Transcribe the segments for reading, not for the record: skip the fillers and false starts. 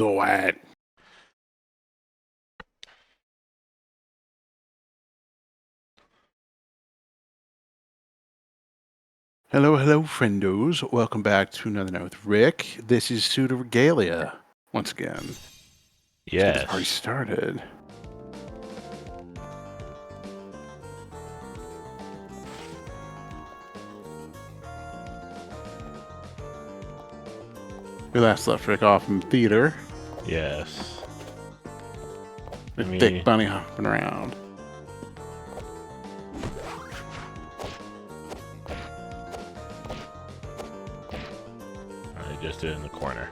do it. Hello, hello, friendos. Welcome back to another night with Rick. This is Pseudoregalia once again. Let's get this party Yes. started. We last left Rick off in the theater. Yes. The thick bunny hopping around. I just did it in the corner.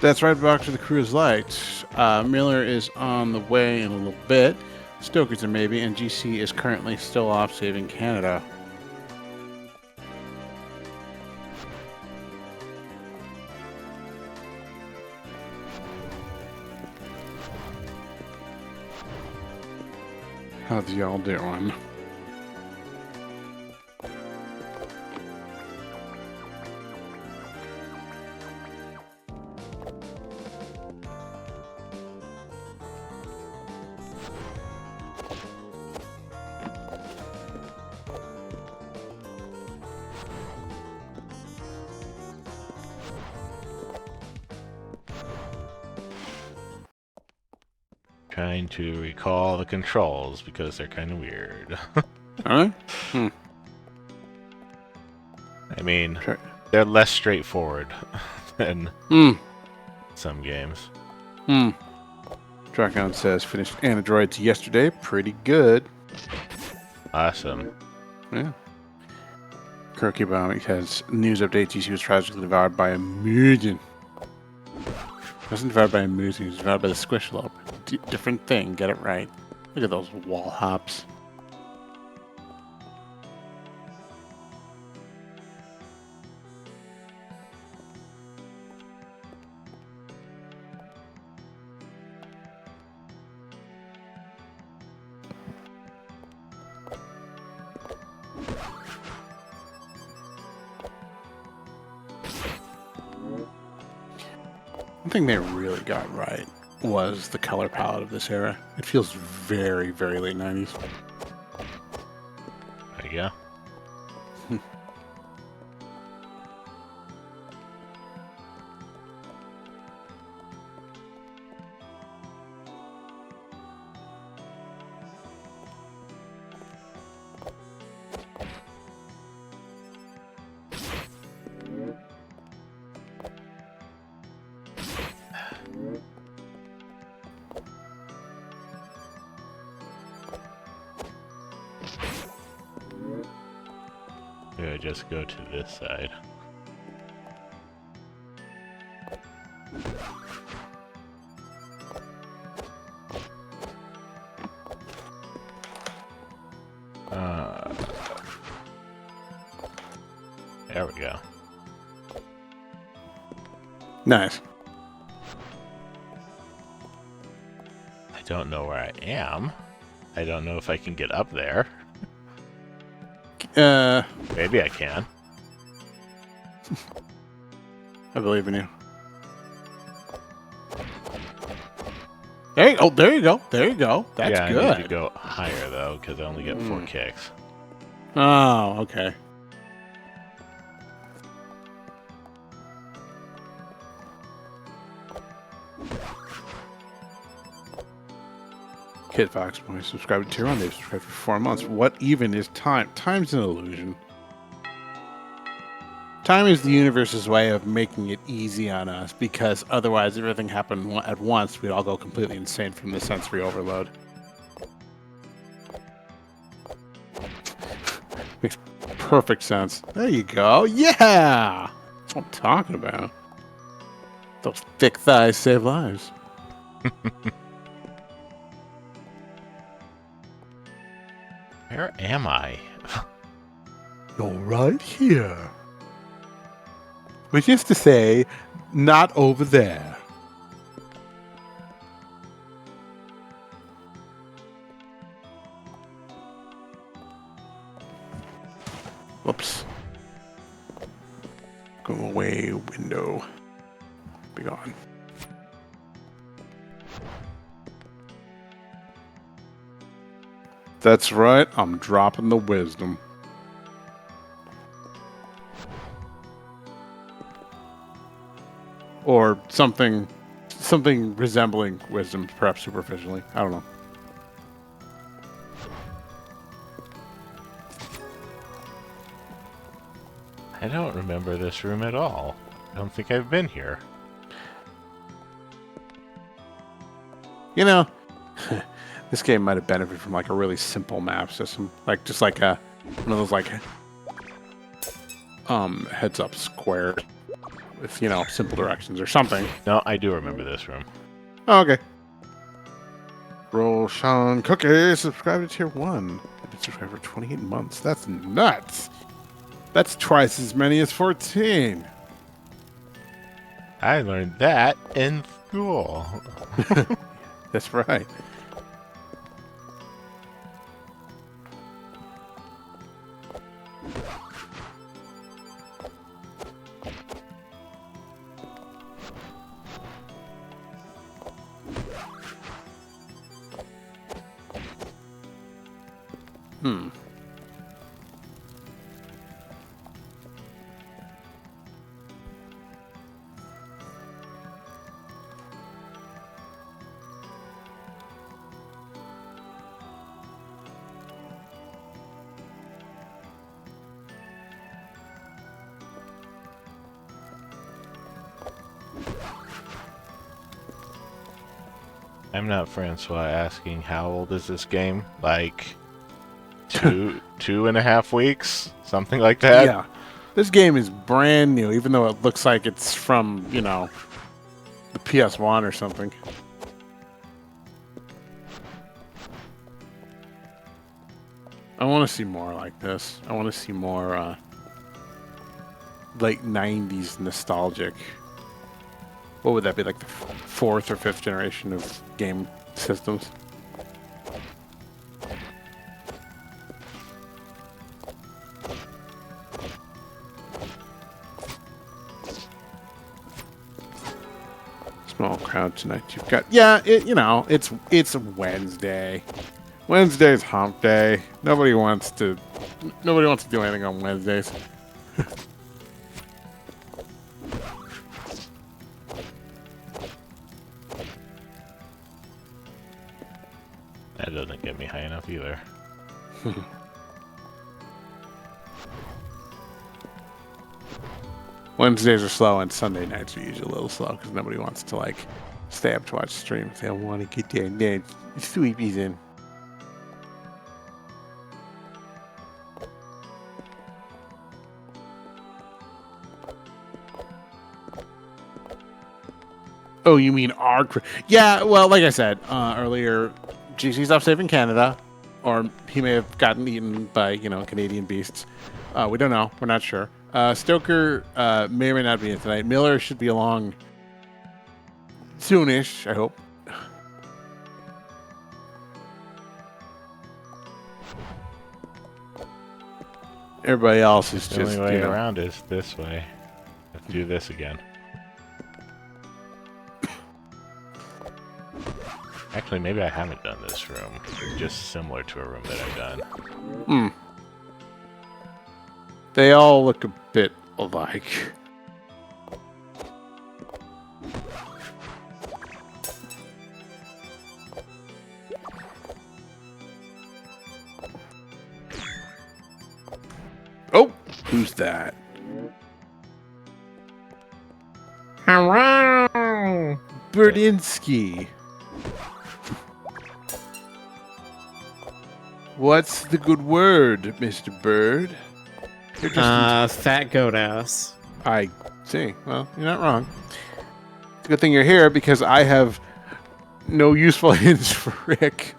That's right, back to the cruise light. Miller is on the way in a little bit. Stoker's a maybe, and GC is currently still off saving Canada. How's y'all doing? Trying to recall the controls because they're kind of weird. Alright? I mean, Sure. they're less straightforward than some games. Drakon says finished Androids yesterday. Pretty good. Awesome. Yeah. Kirky Bombing has news update. GC was tragically devoured by a mutant. Wasn't devoured by a mutant, he was devoured by the squishalope. Different thing, get it right. Look at those wall hops. One thing they really got right was the color palette of this era. It feels very, very late 90s. Yeah. Maybe I just go to this side. There we go. Nice. I don't know where I am. I don't know if I can get up there. Maybe I can. I believe in you. There you go. There you go. That's yeah, good. I need to go higher though, because I only get 4 kicks. Oh, okay. Kid Foxboy subscribed to Tier 1. They've subscribed for 4 months. What even is time? Time's an illusion. Time is the universe's way of making it easy on us, because otherwise everything happened at once. We'd all go completely insane from the sensory overload. Makes perfect sense. There you go. Yeah! That's what I'm talking about. Those thick thighs save lives. Where am I? You're right here. Which is to say, not over there. Whoops. Go away, window. Be gone. That's right. I'm dropping the wisdom. Or something resembling wisdom, perhaps superficially. I don't know. I don't remember this room at all. I don't think I've been here. You know, this game might have benefited from like a really simple map system, like just like one of those like heads-up square with simple directions or something. No, I do remember this room. Oh, okay. Roshan Cookie, subscribe to tier 1. I've been subscribed for 28 months. That's nuts. That's twice as many as 14. I learned that in school. That's right. I'm not Francois asking how old is this game? Like 2.5 weeks? Something like that? Yeah. This game is brand new, even though it looks like it's from, the PS1 or something. I want to see more like this. I want to see more late 90s nostalgic. What would that be, like the fourth or fifth generation of game systems? Small crowd tonight. You've got it's Wednesday. Wednesday's hump day. Nobody wants to do anything on Wednesdays. That doesn't get me high enough either. Wednesdays are slow, and Sunday nights are usually a little slow because nobody wants to stay up to watch streams. They don't want to get their sleepies in. Oh, you mean our... Yeah, well, like I said earlier, GC's off saving Canada, or he may have gotten eaten by, Canadian beasts. We don't know. We're not sure. Stoker may or may not be in tonight. Miller should be along soonish, I hope. Everybody else is The just... only way around is this way. Let's do this again. Actually, maybe I haven't done this room. It's just similar to a room that I've done. They all look a bit alike. Oh, who's that? Hello. Berdinsky. What's the good word, Mr. Bird? You're just Fat goat ass. I see. Well, you're not wrong. It's a good thing you're here because I have no useful hints for Rick.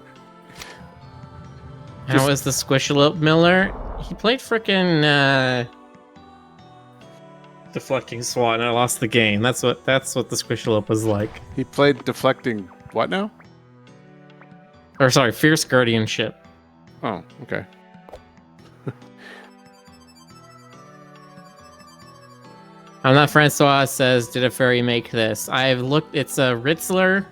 How is the Squishalope Miller? He played frickin' deflecting SWAT and I lost the game. That's what the Squishalope was like. He played deflecting what now? Or sorry, Fierce Guardianship. Oh, okay. I'm not Francois says, did a fairy make this? I've looked, it's a Ritzler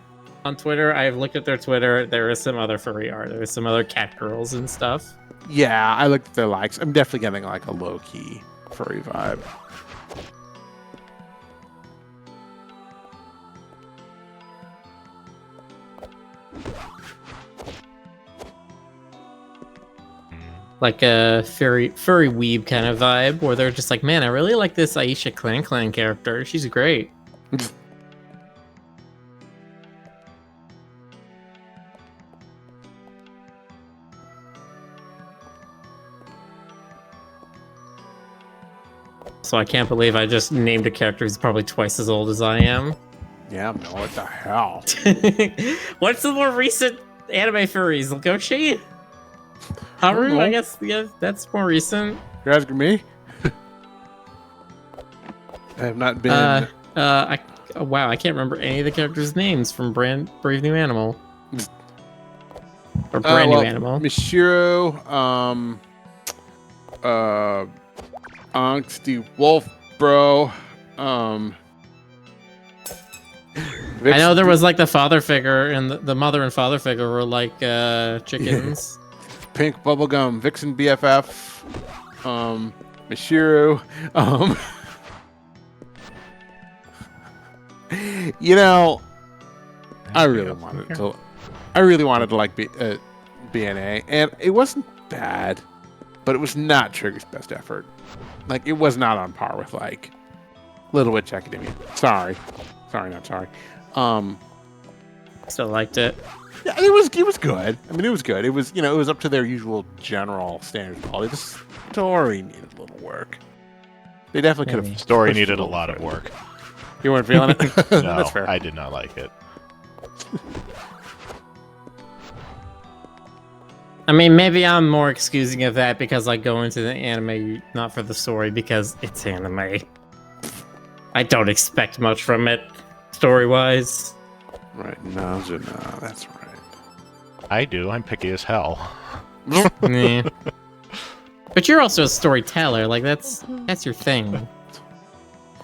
on Twitter. I've looked at their Twitter. There is some other furry art. There is some other cat girls and stuff. Yeah, I looked at their likes. I'm definitely getting like a low key furry vibe. Like a furry weeb kind of vibe, where they're just like, man, I really like this Aisha Clan character. She's great. So I can't believe I just named a character who's probably twice as old as I am. Yeah, no, what the hell? What's the more recent anime furries? Goshi? Haru, I guess, yeah, that's more recent. You're asking me? I have not been. Wow, I can't remember any of the characters' names from Brave New Animal. Or Brand New Animal. Mishiro, Angsty Wolf, bro. I know there was like the father figure, and the mother and father figure were like chickens. Pink Bubblegum, Vixen BFF, Mishiro, you know, I really wanted to like BNA, and it wasn't bad, but it was not Trigger's best effort. Like, it was not on par with like Little Witch Academia. Sorry, not sorry. Still liked it. Yeah, it was good. I mean, it was good. It was, it was up to their usual general standard quality. The story needed a little work. They definitely could have. Story needed a lot of work. You weren't feeling it? No, That's fair. I did not like it. I mean, maybe I'm more excusing of that because I go into the anime not for the story, because it's anime. I don't expect much from it, story-wise. Right, no, that's right. I do. I'm picky as hell. Yeah. But you're also a storyteller. Like, that's your thing.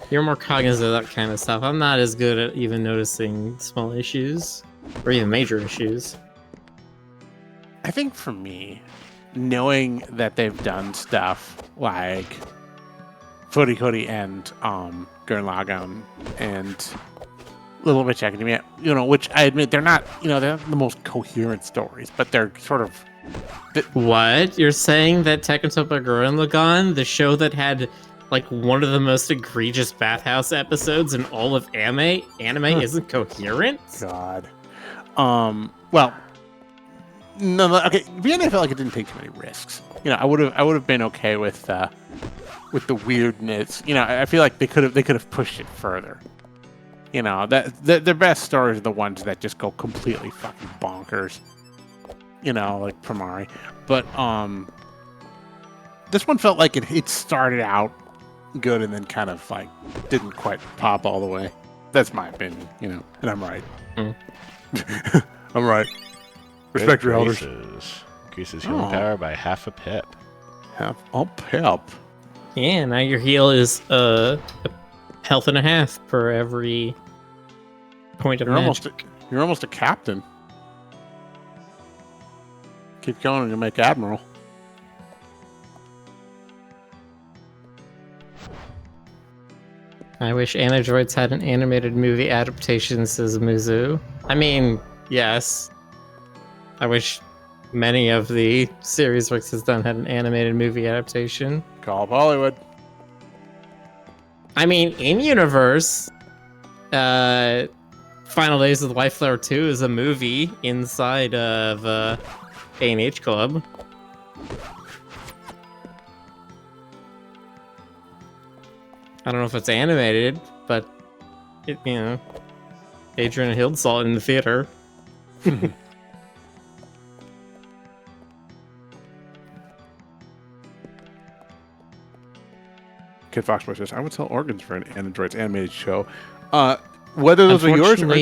You're more cognizant of that kind of stuff. I'm not as good at even noticing small issues or even major issues. I think for me, knowing that they've done stuff like Furikuri and Gurren Lagann and Little Witch Academia, which I admit they're not the most coherent stories, but they're sort of. What? You're saying that Tekkentopa Gurren Lagann, the show that had like one of the most egregious bathhouse episodes in all of anime, isn't coherent? God. Well, no, okay. VNA felt like it didn't take too many risks. I would have been okay with the weirdness. I feel like they could have pushed it further. That the best stories are the ones that just go completely fucking bonkers. Like Primari. But this one felt like it started out good and then kind of like didn't quite pop all the way. That's my opinion, and I'm right. I'm right. Respect your elders. Increases healing power by half a pip. Half a pip. Yeah, now your heal is a health and a half per every point of magic. You're almost a captain. Keep going and you'll make admiral. I wish Androids had an animated movie adaptation, says Mizu. I mean, yes. I wish many of the series Wix has done had an animated movie adaptation. Call up Hollywood. I mean, in universe, Final Days of the Life Flower 2 is a movie inside of A&H Club. I don't know if it's animated, but it, Adrian Hill saw it in the theater. Kid Foxboy says, I would sell organs for an Android's animated show. Whether those are yours or...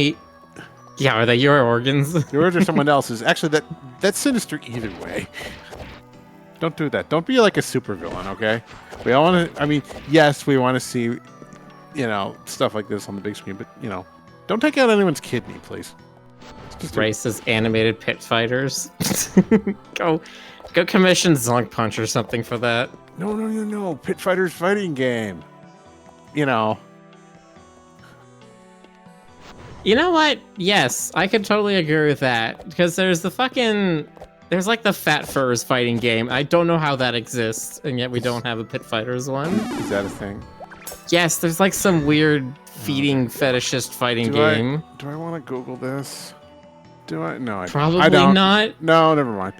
Yeah, are they your organs? Yours or someone else's. Actually, that's sinister either way. Don't do that. Don't be like a supervillain, okay? We all want to... I mean, yes, we want to see, stuff like this on the big screen, but, don't take out anyone's kidney, please. Races animated pit fighters. go commission Zonk Punch or something for that. No. Pit Fighters fighting game. You know. You know what? Yes, I could totally agree with that. Because there's like the Fat Furs fighting game. I don't know how that exists, and yet we don't have a Pit Fighters one. Is that a thing? Yes, there's like some weird feeding fetishist fighting game. Do I want to Google this? Do I? No, I Probably I don't. not. No, never mind.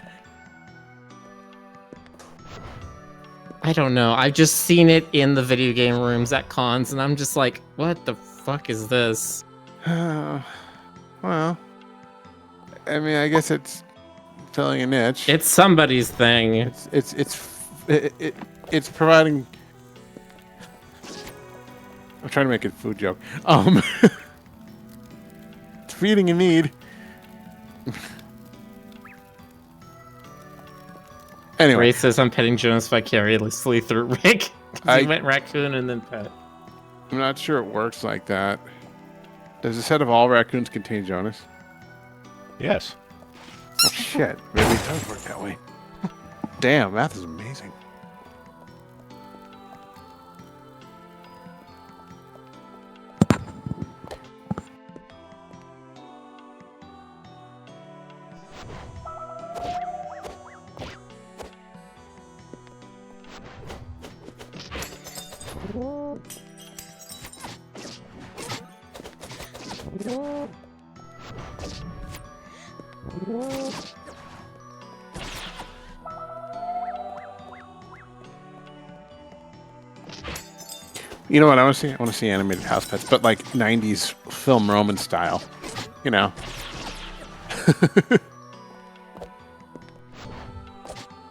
I don't know. I've just seen it in the video game rooms at cons, and I'm just like, what the fuck is this? Well, I mean, I guess it's filling a niche. It's somebody's thing. It's providing. I'm trying to make a food joke. It's feeding a need. Anyway, Ray says I'm petting Jonas vicariously through Rick. He went raccoon and then pet. I'm not sure it works like that. Does a set of all raccoons contain Jonas? Yes. Oh shit! Maybe it does work that way. Damn, math is amazing. You know what I want to see? I want to see animated house pets, but like 90s film Roman style. You know.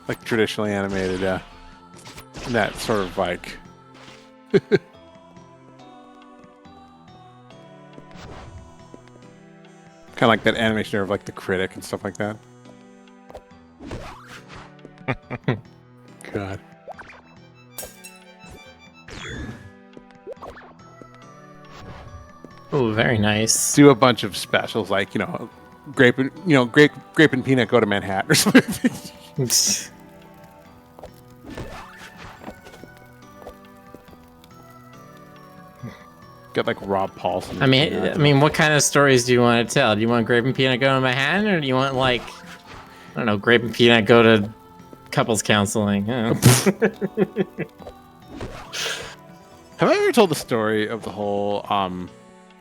Like traditionally animated, that sort of like kind of like that animation of like the critic and stuff like that. God. Oh, very nice. Do a bunch of specials like, grape and peanut go to Manhattan or something. Get like Rob Paulson. I mean, what kind of stories do you want to tell? Do you want Grape and Peanut go to Manhattan, or do you want like, I don't know, Grape and Peanut go to couples counseling? Have I ever told the story of the whole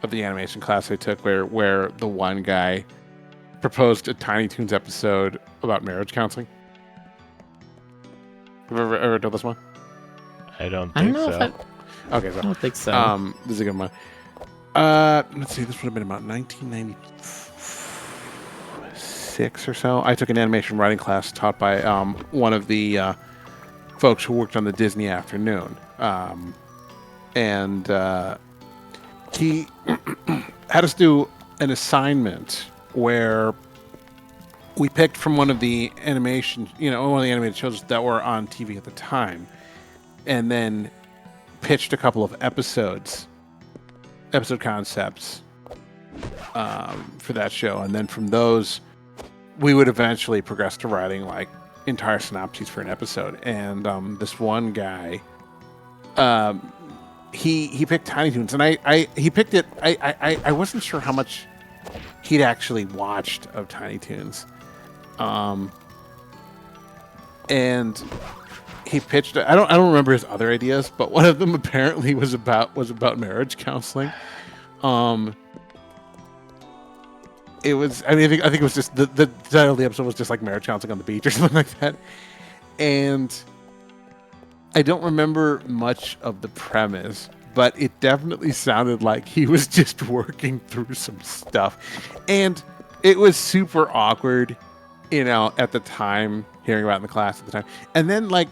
of the animation class I took where the one guy proposed a Tiny Toons episode about marriage counseling? Have you ever told this one? I don't I don't think know so. if Okay, so I don't think so. this is a good one. Let's see, this would have been about 1996 or so. I took an animation writing class taught by one of the folks who worked on the Disney Afternoon. And he had us do an assignment where we picked from one of the animation, one of the animated shows that were on TV at the time, and then pitched a couple of episode concepts for that show. And then from those, we would eventually progress to writing like entire synopses for an episode. And this one guy, he picked Tiny Toons, and he picked it. I wasn't sure how much he'd actually watched of Tiny Toons, and he pitched it. I don't remember his other ideas, but one of them apparently was about marriage counseling. It was. I mean, I think it was just the title of the episode was just like marriage counseling on the beach or something like that, and I don't remember much of the premise, but it definitely sounded like he was just working through some stuff. And it was super awkward, at the time, hearing about it in the class at the time. And then, like,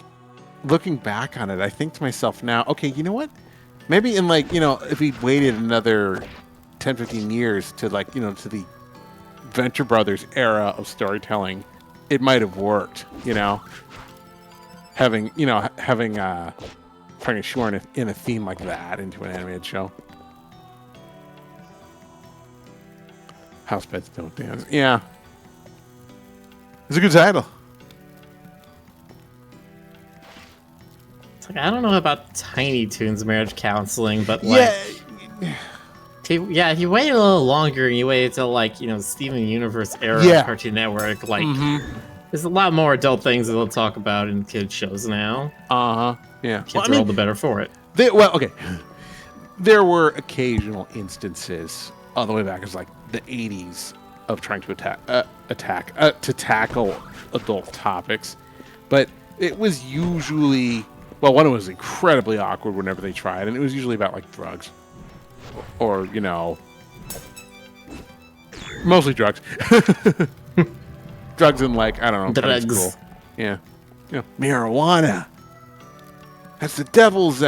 looking back on it, I think to myself now, okay, you know what? Maybe in, like, if we waited another 10, 15 years to, like, to the Venture Brothers era of storytelling, it might have worked, having trying to shore in a theme like that into an animated show. House Pets Don't Dance. Yeah. It's a good title. It's like, I don't know about Tiny Toons marriage counseling, but like, if you wait a little longer and you wait until like, Steven Universe era Yeah. Cartoon Network, like, there's a lot more adult things that they'll talk about in kids shows now. Yeah. Kids are all the better for it. Okay. There were occasional instances all the way back as like the 80s of trying to tackle adult topics, but it was usually, well, one, it was incredibly awkward whenever they tried, and it was usually about like drugs or mostly drugs. Drugs in like, I don't know, Drugs. school. Yeah. Marijuana. That's the devil's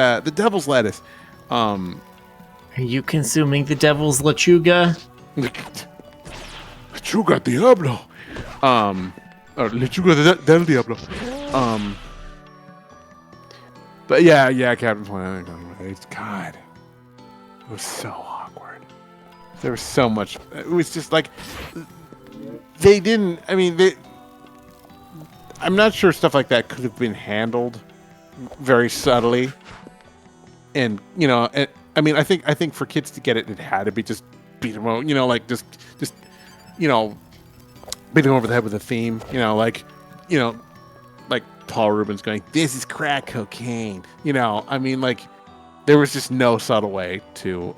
lettuce. Are you consuming the devil's lechuga? Lechuga Diablo. Or Lechuga del Diablo. But yeah, Captain Planet. God, it was so awkward. There was so much. It was just like they didn't. I mean, I'm not sure stuff like that could have been handled very subtly, and I mean, I think for kids to get it, it had to be just beat them over, just beat them over the head with a theme, like Paul Rubens going, "This is crack cocaine," I mean, like, there was just no subtle way to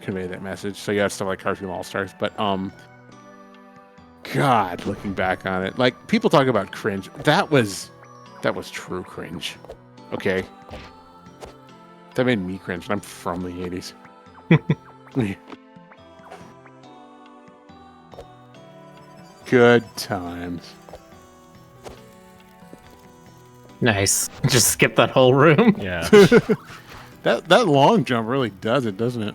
convey that message. So you have stuff like Cartoon All Stars, but God, looking back on it, like, people talk about cringe. That was true cringe. Okay. That made me cringe, and I'm from the 80s. Good times. Nice. Just skip that whole room. Yeah. That long jump really does it, doesn't it?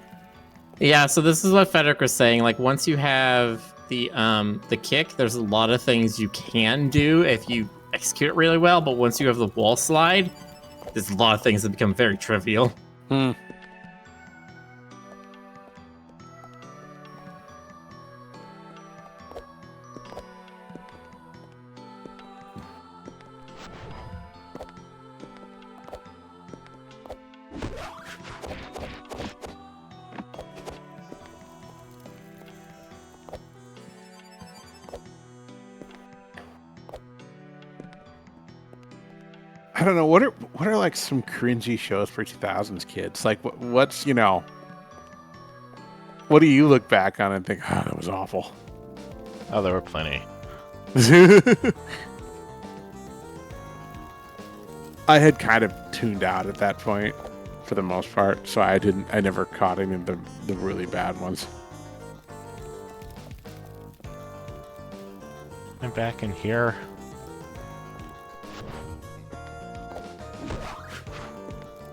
Yeah, so this is what Frederick was saying. Like, once you have the kick, there's a lot of things you can do if you execute it really well, but once you have the wall slide, there's a lot of things that become very trivial. I don't know, what are like some cringy shows for 2000s kids? Like, what's what do you look back on and think, that was awful? Oh, there were plenty. I had kind of tuned out at that point for the most part, so I never caught any of the really bad ones. I'm back in here.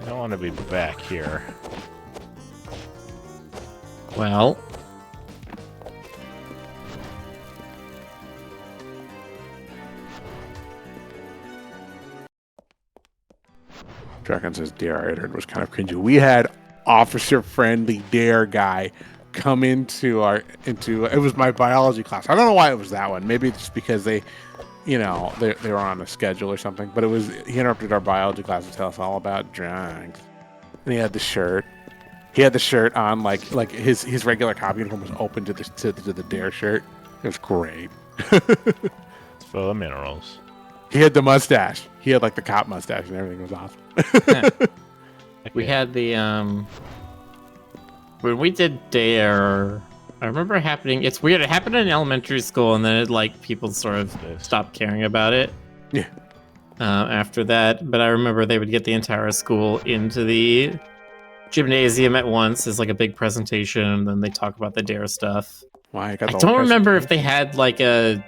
I don't want to be back here. Well, Dragon says Dare Editor was kind of cringy. We had officer friendly Dare guy come into it was my biology class. I don't know why it was that one. Maybe it's just because they were on a schedule or something. But he interrupted our biology class to tell us all about drugs. And he had the shirt. He had the shirt on like his regular copy uniform was open to the Dare shirt. It was great. It's full of minerals. He had the mustache. He had like the cop mustache and everything was awesome. we had the when we did Dare, I remember it happening. It's weird. It happened in elementary school, and then people sort of stopped caring about it. Yeah. After that, but I remember they would get the entire school into the gymnasium at once as like a big presentation, and then they talk about the Dare stuff. Why? I don't remember if they had like a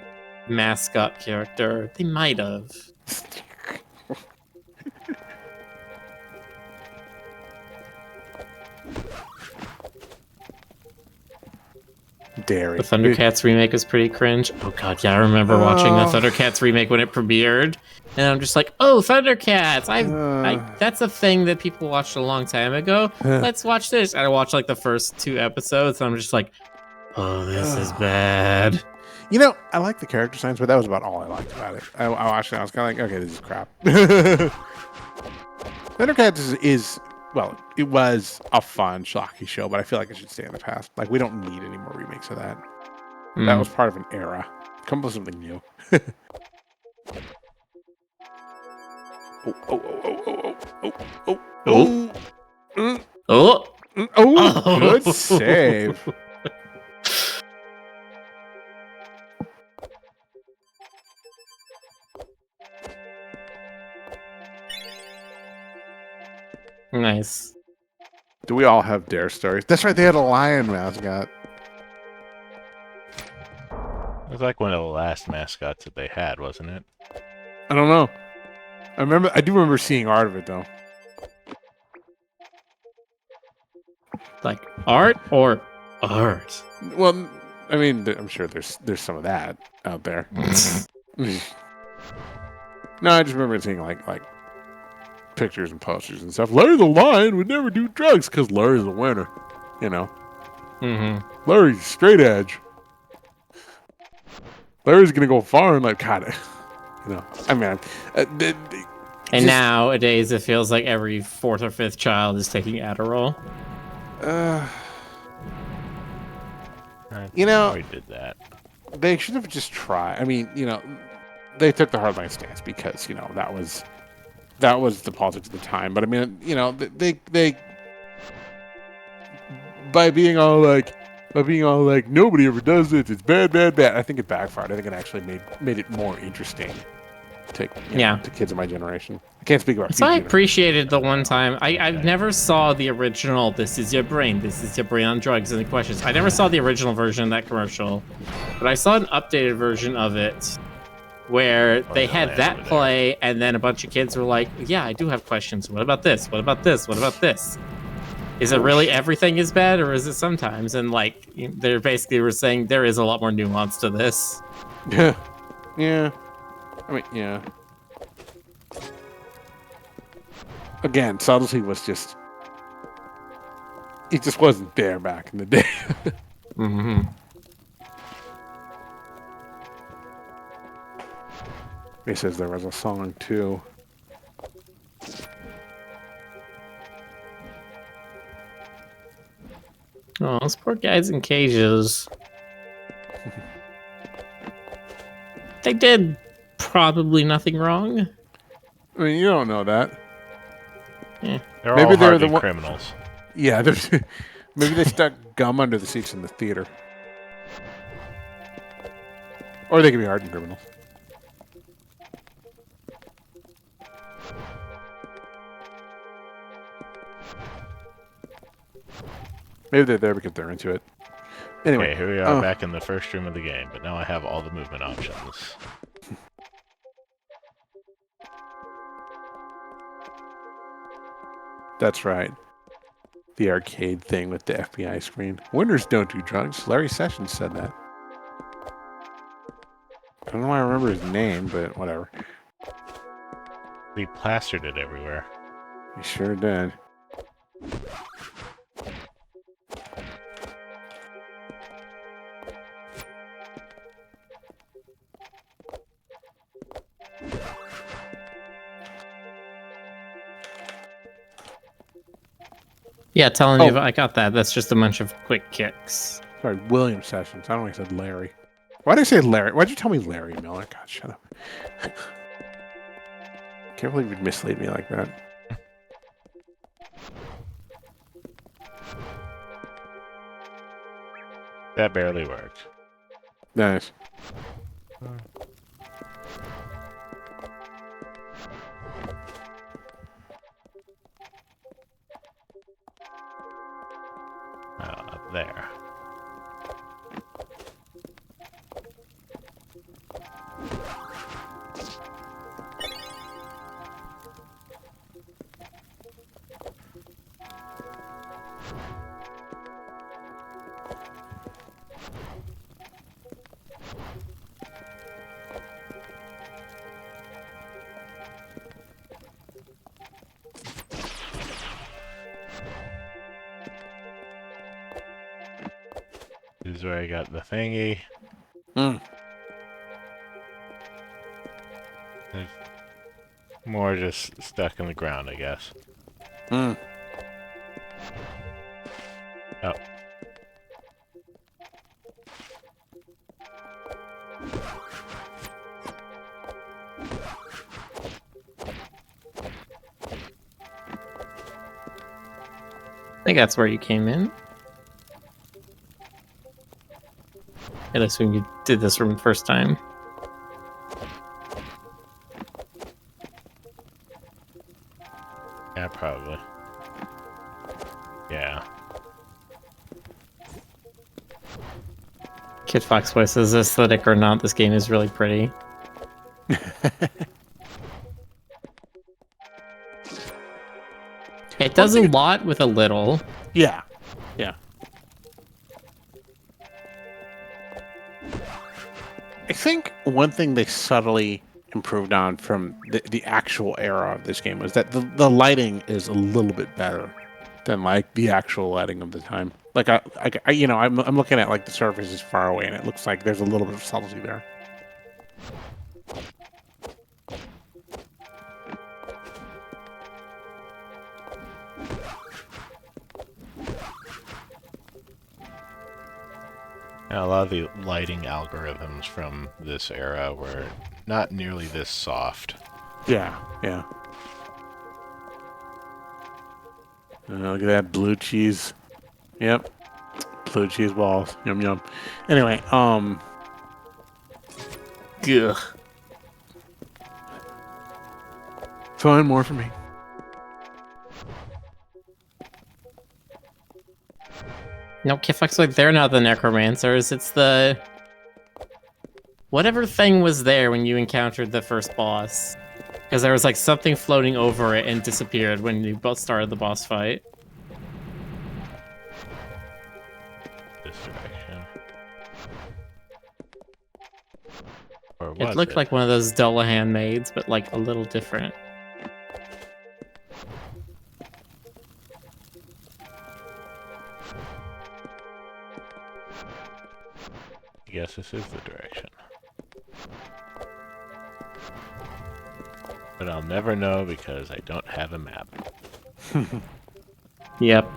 mascot character. They might have. Dairy. The Thundercats remake is pretty cringe. Oh god, yeah, I remember watching the Thundercats remake when it premiered, and I'm just like, oh, Thundercats! That's a thing that people watched a long time ago. Let's watch this. And I watched like the first 2 episodes, and I'm just like, Oh, this is bad. You know, I like the character designs, but that was about all I liked about it. I watched it, I was kind of like, okay, this is crap. Thundercats is, well, it was a fun, schlocky show, but I feel like it should stay in the past. Like, we don't need any more remakes of that. That was part of an era. Come up with something new. Oh. Good save. Nice. Do we all have Dare stories? That's right, they had a lion mascot. It was like one of the last mascots that they had, wasn't it? I don't know. I do remember seeing art of it though. Like art or art? Well, I mean, I'm sure there's some of that out there. No, I just remember seeing like pictures and posters and stuff. Larry the Lion would never do drugs because Larry's the winner. You know, Larry's straight edge. Larry's gonna go far and like, God, you know. I mean, And nowadays, it feels like every fourth or fifth child is taking Adderall. You know, We did that. they should have just tried. I mean, you know, they took the hardline stance because you know that was the politics of the time. But I mean, you know, they by being all like nobody ever does this. It's bad. I think it backfired. I think it actually made it more interesting to to kids of my generation. I can't speak about. So I appreciated the one time. I never saw the original. This is your brain. This is your brain on drugs. Any questions? I never saw the original version of that commercial, but I saw an updated version of it where they had that play, and then a bunch of kids were like, "Yeah, I do have questions. What about this? What about this? What about this? Is it really everything is bad, or is it sometimes?" And like, they basically were saying there is a lot more nuance to this. Yeah. I mean, yeah. Again, subtlety was just... It just wasn't there back in the day. He says there was a song, too. Oh, those poor guys in cages. They did probably nothing wrong. I mean, you don't know that. They're Maybe all they're the hardened one- criminals. Yeah, maybe they stuck gum under the seats in the theater. Or they could be hardened criminals. Maybe they're there because they're into it. Anyway, Okay, here we are back in the first room of the game, but now I have all the movement options. that's right. The arcade thing with the FBI screen. Winners don't do drugs. Larry Sessions said that. I don't know why I remember his name, but whatever. We plastered it everywhere. He sure did. Yeah, telling you, I got that. That's just a bunch of quick kicks. Sorry, William Sessions. I don't know why I said Larry. Why did I say Larry? Why'd you tell me Larry Miller? God, shut up. Can't believe you'd mislead me like that. That barely worked. Nice. Up there. Here's where I got the thingy. Hmm. There's more just stuck in the ground, I guess. Hmm. Oh. I think that's where you came in. At least when you did this room the first time. Yeah, probably. Yeah. Kid Fox voice says, aesthetic or not, this game is really pretty. It does a lot with a little. Yeah. Yeah. I think one thing they subtly improved on from the actual era of this game was that the lighting is a little bit better than like the actual lighting of the time. Like I'm looking at like the surface is far away and it looks like there's a little bit of subtlety there. And a lot of the lighting algorithms from this era were not nearly this soft. Yeah, yeah. Look at that blue cheese. Yep. Blue cheese balls. Yum yum. Anyway, Ugh. Fine, more for me. No, Kid Fox, like, they're not the necromancers. It's the... whatever thing was there when you encountered the first boss. Because there was like something floating over it and disappeared when you both started the boss fight. This direction. Or was It looked like one of those Dullahan maids, but like a little different. I guess this is the direction. But I'll never know because I don't have a map. Yep.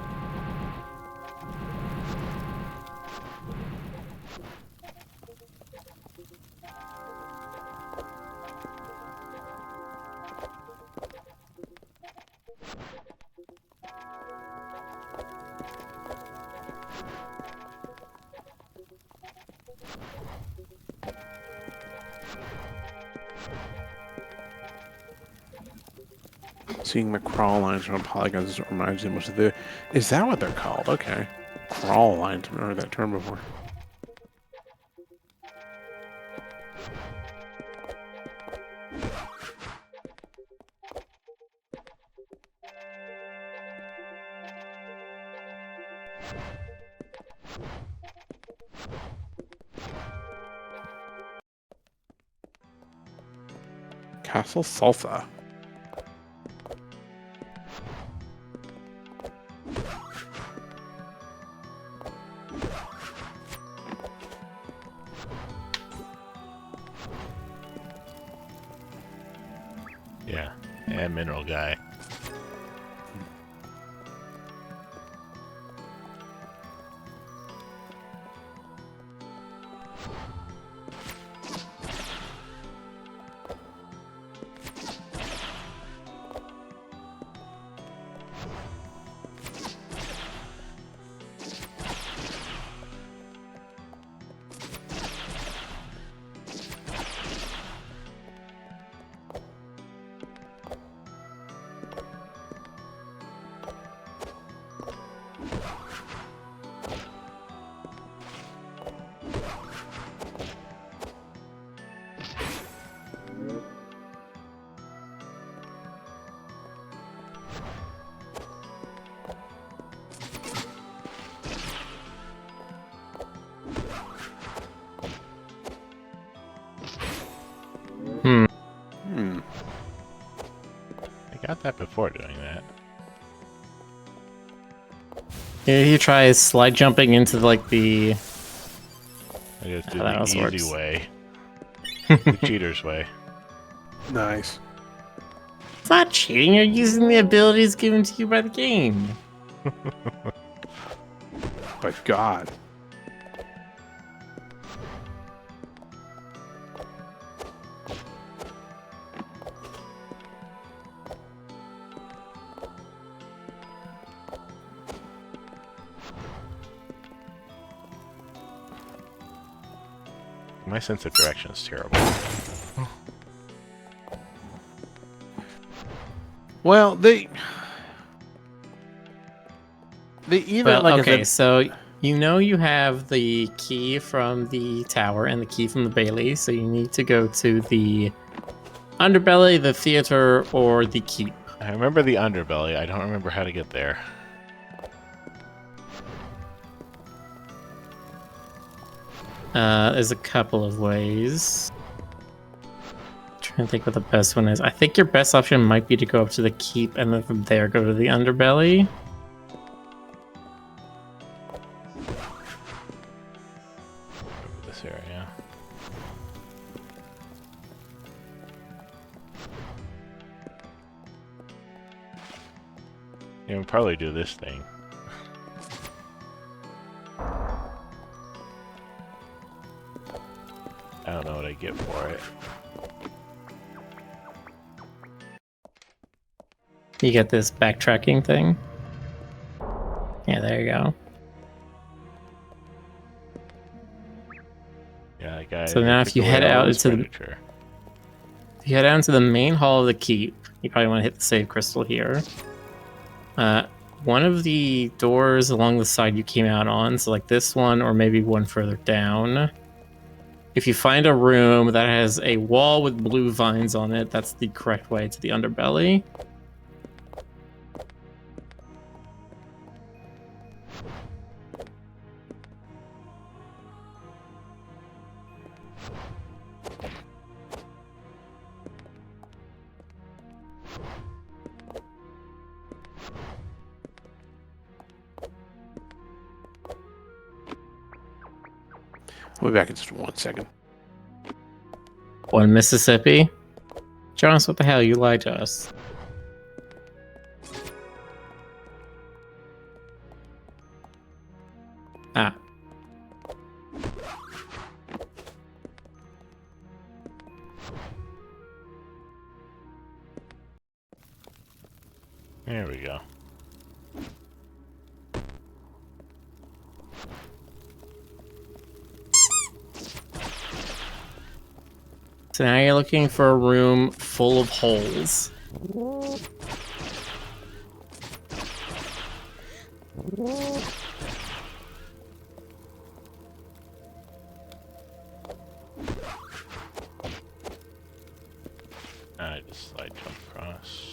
Seeing the crawl lines on polygons reminds me much of the... Is that what they're called? Okay. Crawl lines. I've never heard that term before. Castle Salsa. Yeah, and mineral guy. I got that before doing that. Yeah, he tries slide jumping into like the just did that the also easy works. way. The cheater's way. Nice. It's not cheating. You're using the abilities given to you by the game. By God. My sense of direction is terrible. Well, they even Well, like okay, I said, so you know you have the key from the tower and the key from the Bailey, so you need to go to the underbelly, the theater, or the keep. I remember the underbelly. I don't remember how to get there. There's a couple of ways. Trying to think what the best one is. I think your best option might be to go up to the keep and then from there go to the underbelly. Over this area. Yeah, we'll probably do this thing. I don't know what I get for it. You get this backtracking thing. Yeah, there you go. Yeah, that guy. So now if you head out into the If you head out into the main hall of the keep, you probably want to hit the save crystal here. One of the doors along the side you came out on, so like this one or maybe one further down. If you find a room that has a wall with blue vines on it, that's the correct way to the underbelly. we'll be back in just 1 second. One Mississippi. Jonas, what the hell? You lied to us. Ah. There we go. So now you're looking for a room full of holes. I just slide jump across.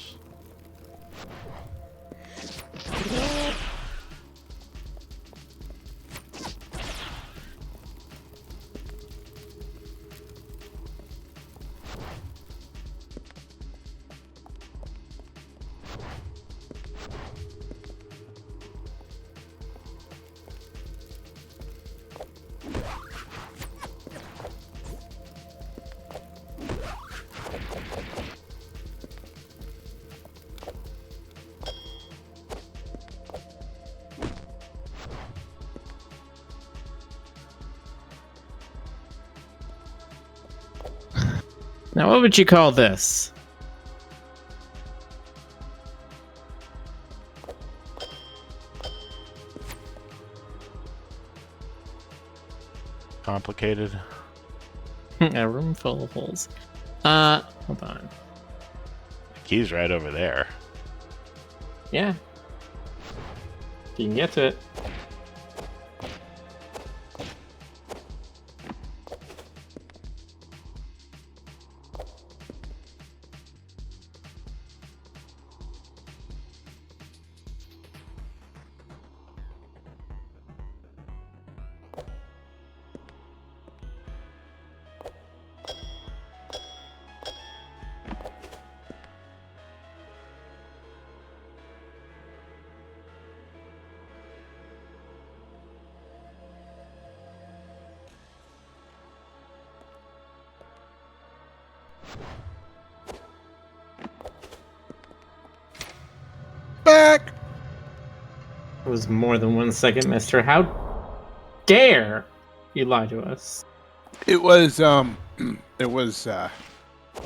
Now, what would you call this? Complicated. A room full of holes. Hold on. The key's right over there. Yeah. You can get to it. Back! It was more than 1 second, mister. How dare you lie to us? It was, it was, I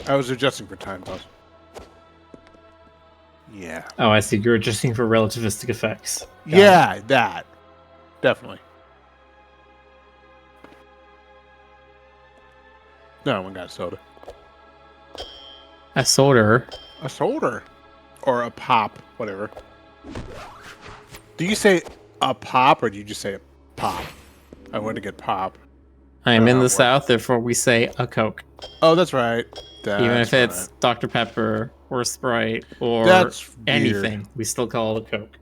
was adjusting for time pause. Yeah. Oh, I see. You're adjusting for relativistic effects. Got Yeah, that. Definitely. No one got a soda. A soda. A soda. Or a pop, whatever. Do you say a pop or do you just say a pop? I want to get pop. I am in the Works. South, therefore we say a Coke. Oh, that's right. Even if it's right. Dr. Pepper or Sprite or That's weird. anything, we still call it a Coke.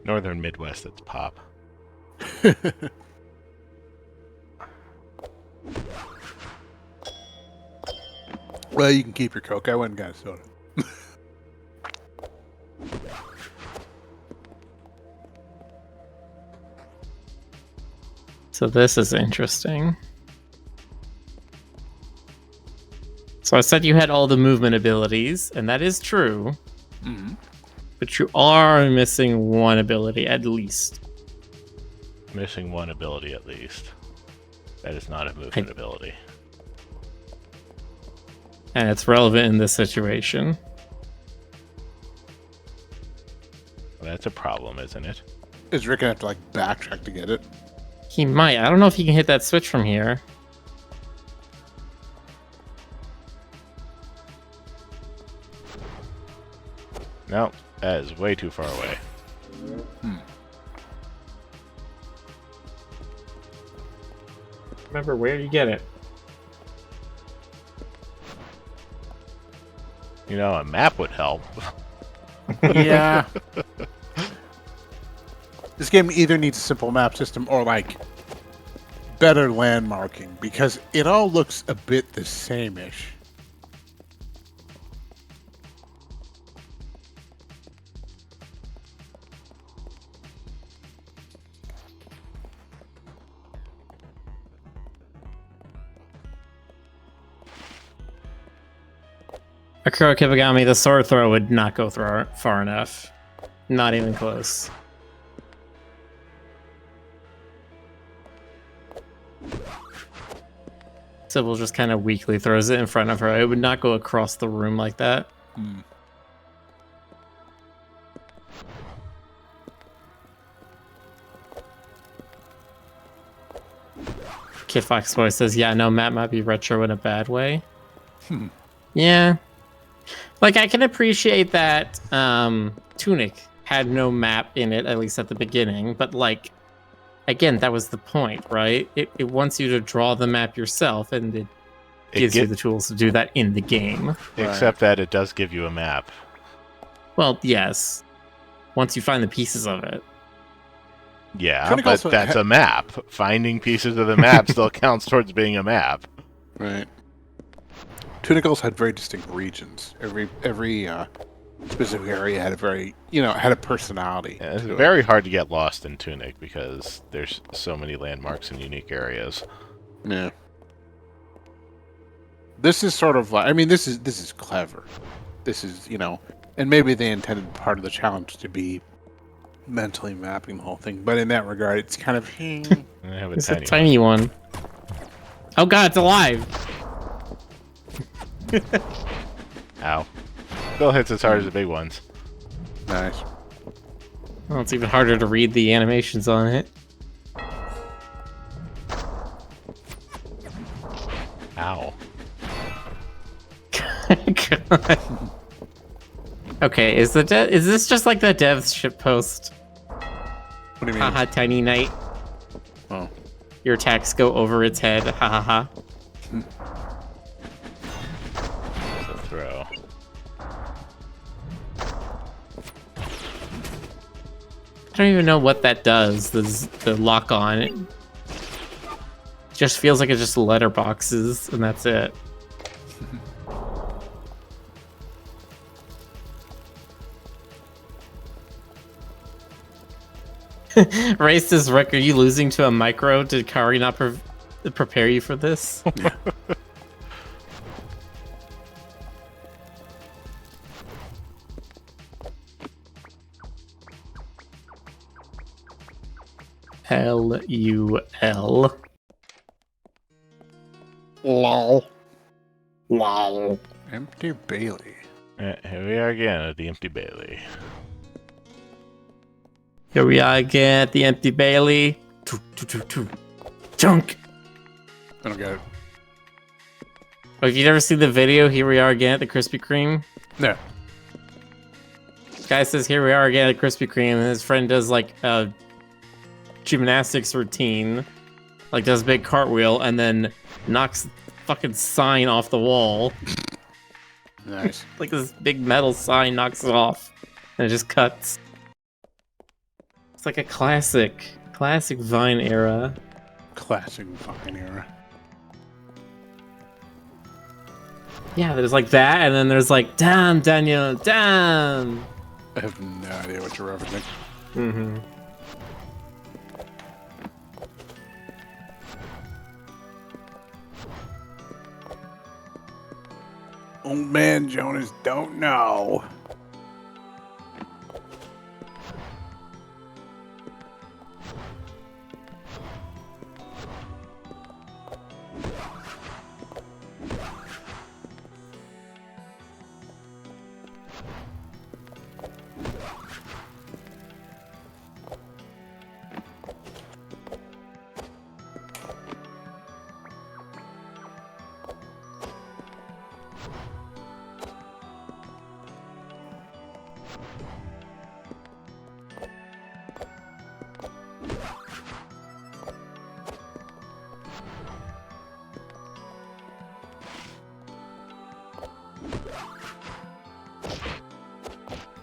Northern Midwest, it's pop. Well, you can keep your Coke. I went and got a soda. So this is interesting. So I said you had all the movement abilities, and that is true. Mm-hmm. But you are missing one ability at least. Missing one ability at least. That is not a movement ability. And it's relevant in this situation. Well, that's a problem, isn't it? Is Rick gonna have to like backtrack to get it? He might. I don't know if he can hit that switch from here. No, that is way too far away. Remember where you get it. You know, a map would help. Yeah. This game either needs a simple map system or like better landmarking because it all looks a bit the same-ish. Akira Kibagami, the sword throw would not go far enough. Not even close. Sybil just kind of weakly throws it in front of her. It would not go across the room like that. Kid Fox Boy says, yeah, no, Matt might be retro in a bad way. Yeah. Like, I can appreciate that Tunic had no map in it, at least at the beginning, but, like, again, that was the point, right? It wants you to draw the map yourself, and it gives you the tools to do that in the game. Except that it does give you a map. Well, yes. Once you find the pieces of it. Yeah, Tunic but also that's a map. Finding pieces of the map still counts towards being a map. Right. Tunic also had very distinct regions. Every specific area had a very, had a personality. Yeah, it's very hard to get lost in Tunic because there's so many landmarks and unique areas. Yeah. This is sort of like, I mean, this is clever. This is, and maybe they intended part of the challenge to be mentally mapping the whole thing, but in that regard, it's kind of. It's a tiny one. Oh god, it's alive! Ow. Still hits as hard as the big ones. Nice. Well, it's even harder to read the animations on it. Ow. God. Okay, is this just like the devs ship post? What do you mean? Haha, tiny knight. Oh. Your attacks go over its head. Ha ha ha. It's a throw. I don't even know what that does. The lock on it just feels like it's just letterboxes, and that's it. Race says, Rick, are you losing to a micro? Did Kari not prepare you for this? L-U-L. Lol. Lol. Empty Bailey. Here we are again at the Empty Bailey. Here we are again at the Empty Bailey. Junk. I don't get it. Have you ever seen the video, Here We Are Again at the Krispy Kreme? No. This guy says, here we are again at Krispy Kreme, and his friend does like a gymnastics routine, like does a big cartwheel, and then knocks the fucking sign off the wall. Nice. Like this big metal sign knocks it off, and it just cuts. It's like a classic Vine era. Classic fucking era. Yeah, there's like that, and then there's like, damn, Daniel, damn! I have no idea what you're referencing. Mm-hmm. Old man Jonas don't know.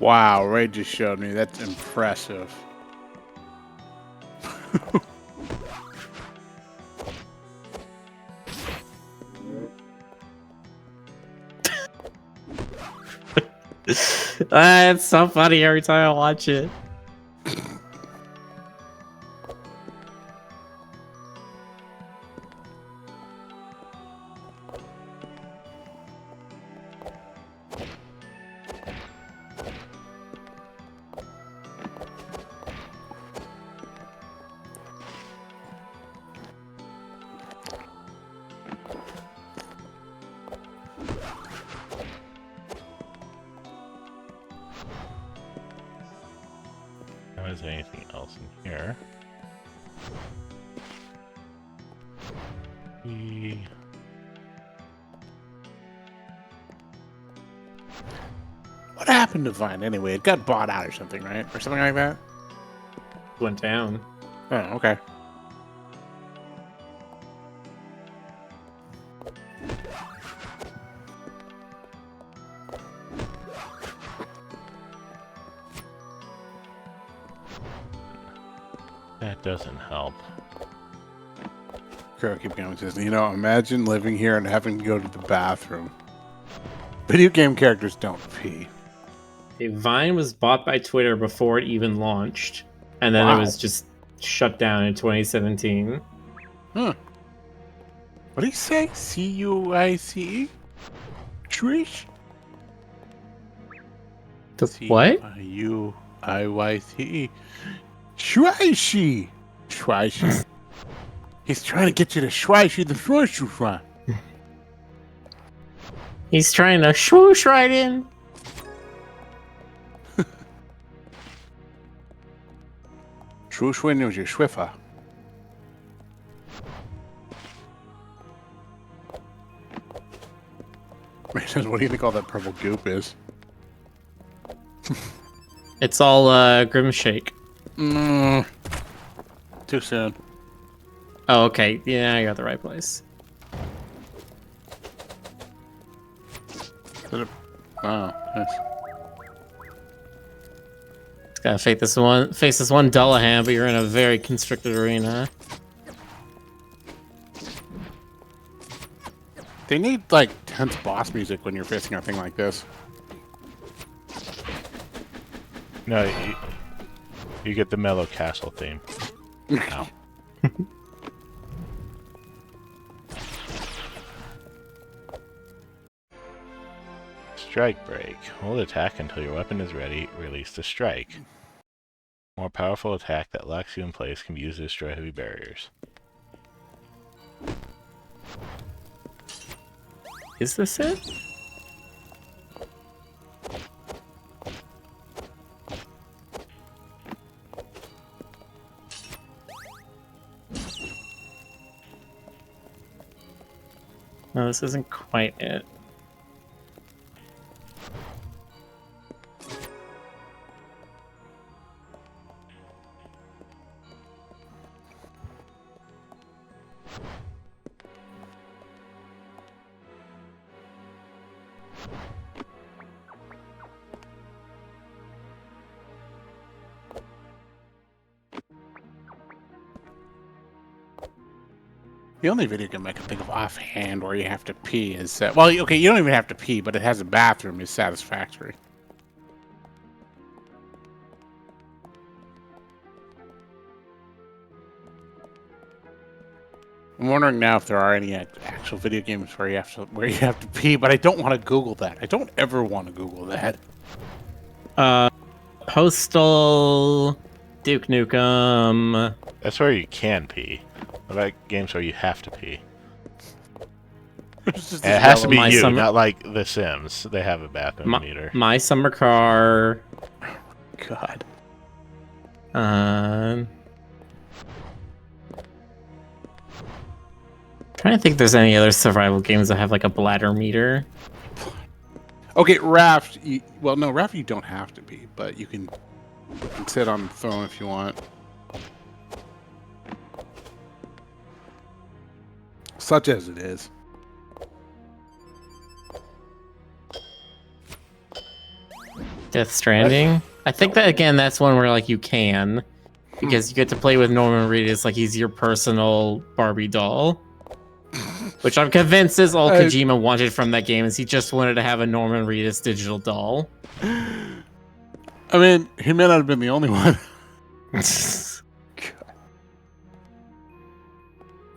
Wow, Ray just showed me. That's impressive. It's so funny every time I watch it. Is there anything else in here? What happened to Vine anyway? It got bought out or something, right? Or something like that? Went down. Oh, okay. That doesn't help. Crow keep going. Says, you know, imagine living here and having to go to the bathroom. Video game characters don't pee. Vine was bought by Twitter before it even launched, and then Wow. it was just shut down in 2017. Huh. What do you say? C-U-I-C-E? Trish? What? C-U-I-Y-C-E. Schweishi! Schweishi. He's trying to get you to Schweishi the Schweishi. He's trying to swoosh right in. Schweishi knows your Schwiffer. Ray says, what do you think all that purple goop is? It's all Grim Shake. Too soon. Oh, okay. Yeah, you're at the right place. Oh, nice. Just gotta face this one Dullahan, but you're in a very constricted arena. They need, like, tense boss music when you're facing a thing like this. No, you get the mellow castle theme. Ow. Strike break. Hold attack until your weapon is ready. Release the strike. more powerful attack that locks you in place can be used to destroy heavy barriers. Is this it? No, this isn't quite it. The only video game I can think of offhand where you have to pee is well, okay, you don't even have to pee, but it has a bathroom is Satisfactory. I'm wondering now if there are any actual video games where you have to pee, but I don't want to Google that. I don't ever want to Google that. Postal Duke Nukem. That's where you can pee. What about games where you have to pee? It's just And it has to be My you, Summer- not like The Sims. They have a bathroom meter. My Summer Car. God. Trying to think if there's any other survival games that have like a bladder meter. Okay, Raft. Well, no, Raft you don't have to pee, but you can sit on the phone if you want. Such as it is. Death Stranding. I think that again, that's one where like you can, because you get to play with Norman Reedus like he's your personal Barbie doll. Which I'm convinced is all Kojima wanted from that game, is he just wanted to have a Norman Reedus digital doll. I mean, he may not have been the only one.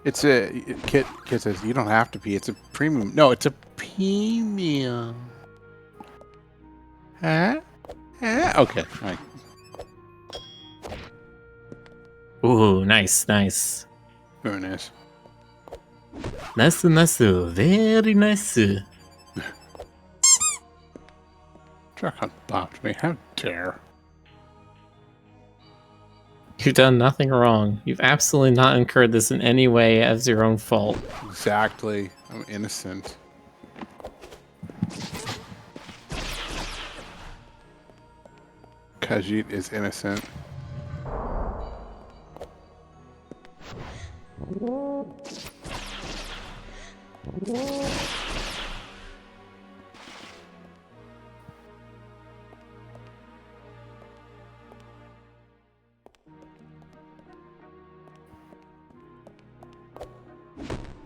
It's a Kit says you don't have to pee. It's a premium. No, it's a premium. Huh? Okay. All right. Ooh, nice, nice. Very nice. Nice, nice, very nice. Truck bopped me. How dare. You've done nothing wrong. You've absolutely not incurred this in any way as your own fault. Exactly. I'm innocent. Khajiit is innocent.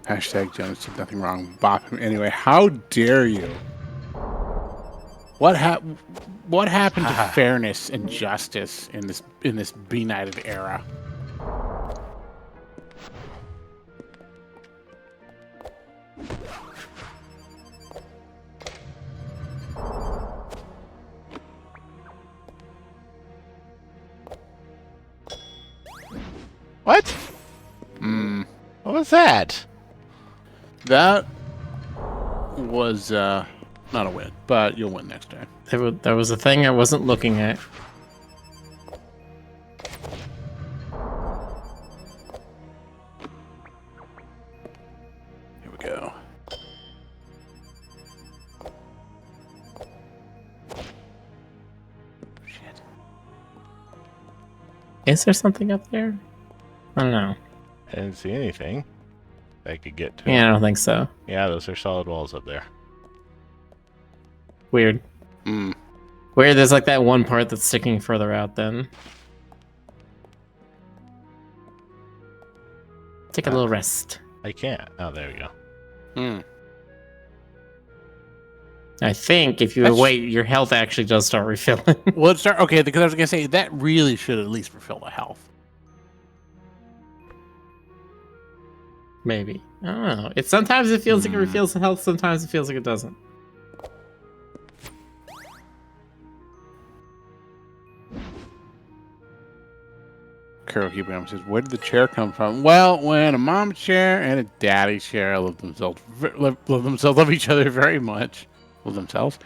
Hashtag Jonas did nothing wrong. Bop him anyway. How dare you? What happened to fairness and justice in this benighted era? What? What was that? That was not a win, but you'll win next time. There was a thing I wasn't looking at. Here we go. Shit. Is there something up there? I don't know. I didn't see anything I could get to. Yeah, I don't think so. Yeah, those are solid walls up there. Weird. Weird, there's like that one part that's sticking further out then. Take a little rest. I can't. Oh, there we go. I think if you wait, your health actually does start refilling. Well, okay, because I was gonna say that really should at least refill the health. Maybe. I don't know. Sometimes it feels like it refills the health, sometimes it feels like it doesn't. Karaoke Bam says, "Where did the chair come from?" Well, when a mom chair and a daddy chair love each other very much. Love themselves.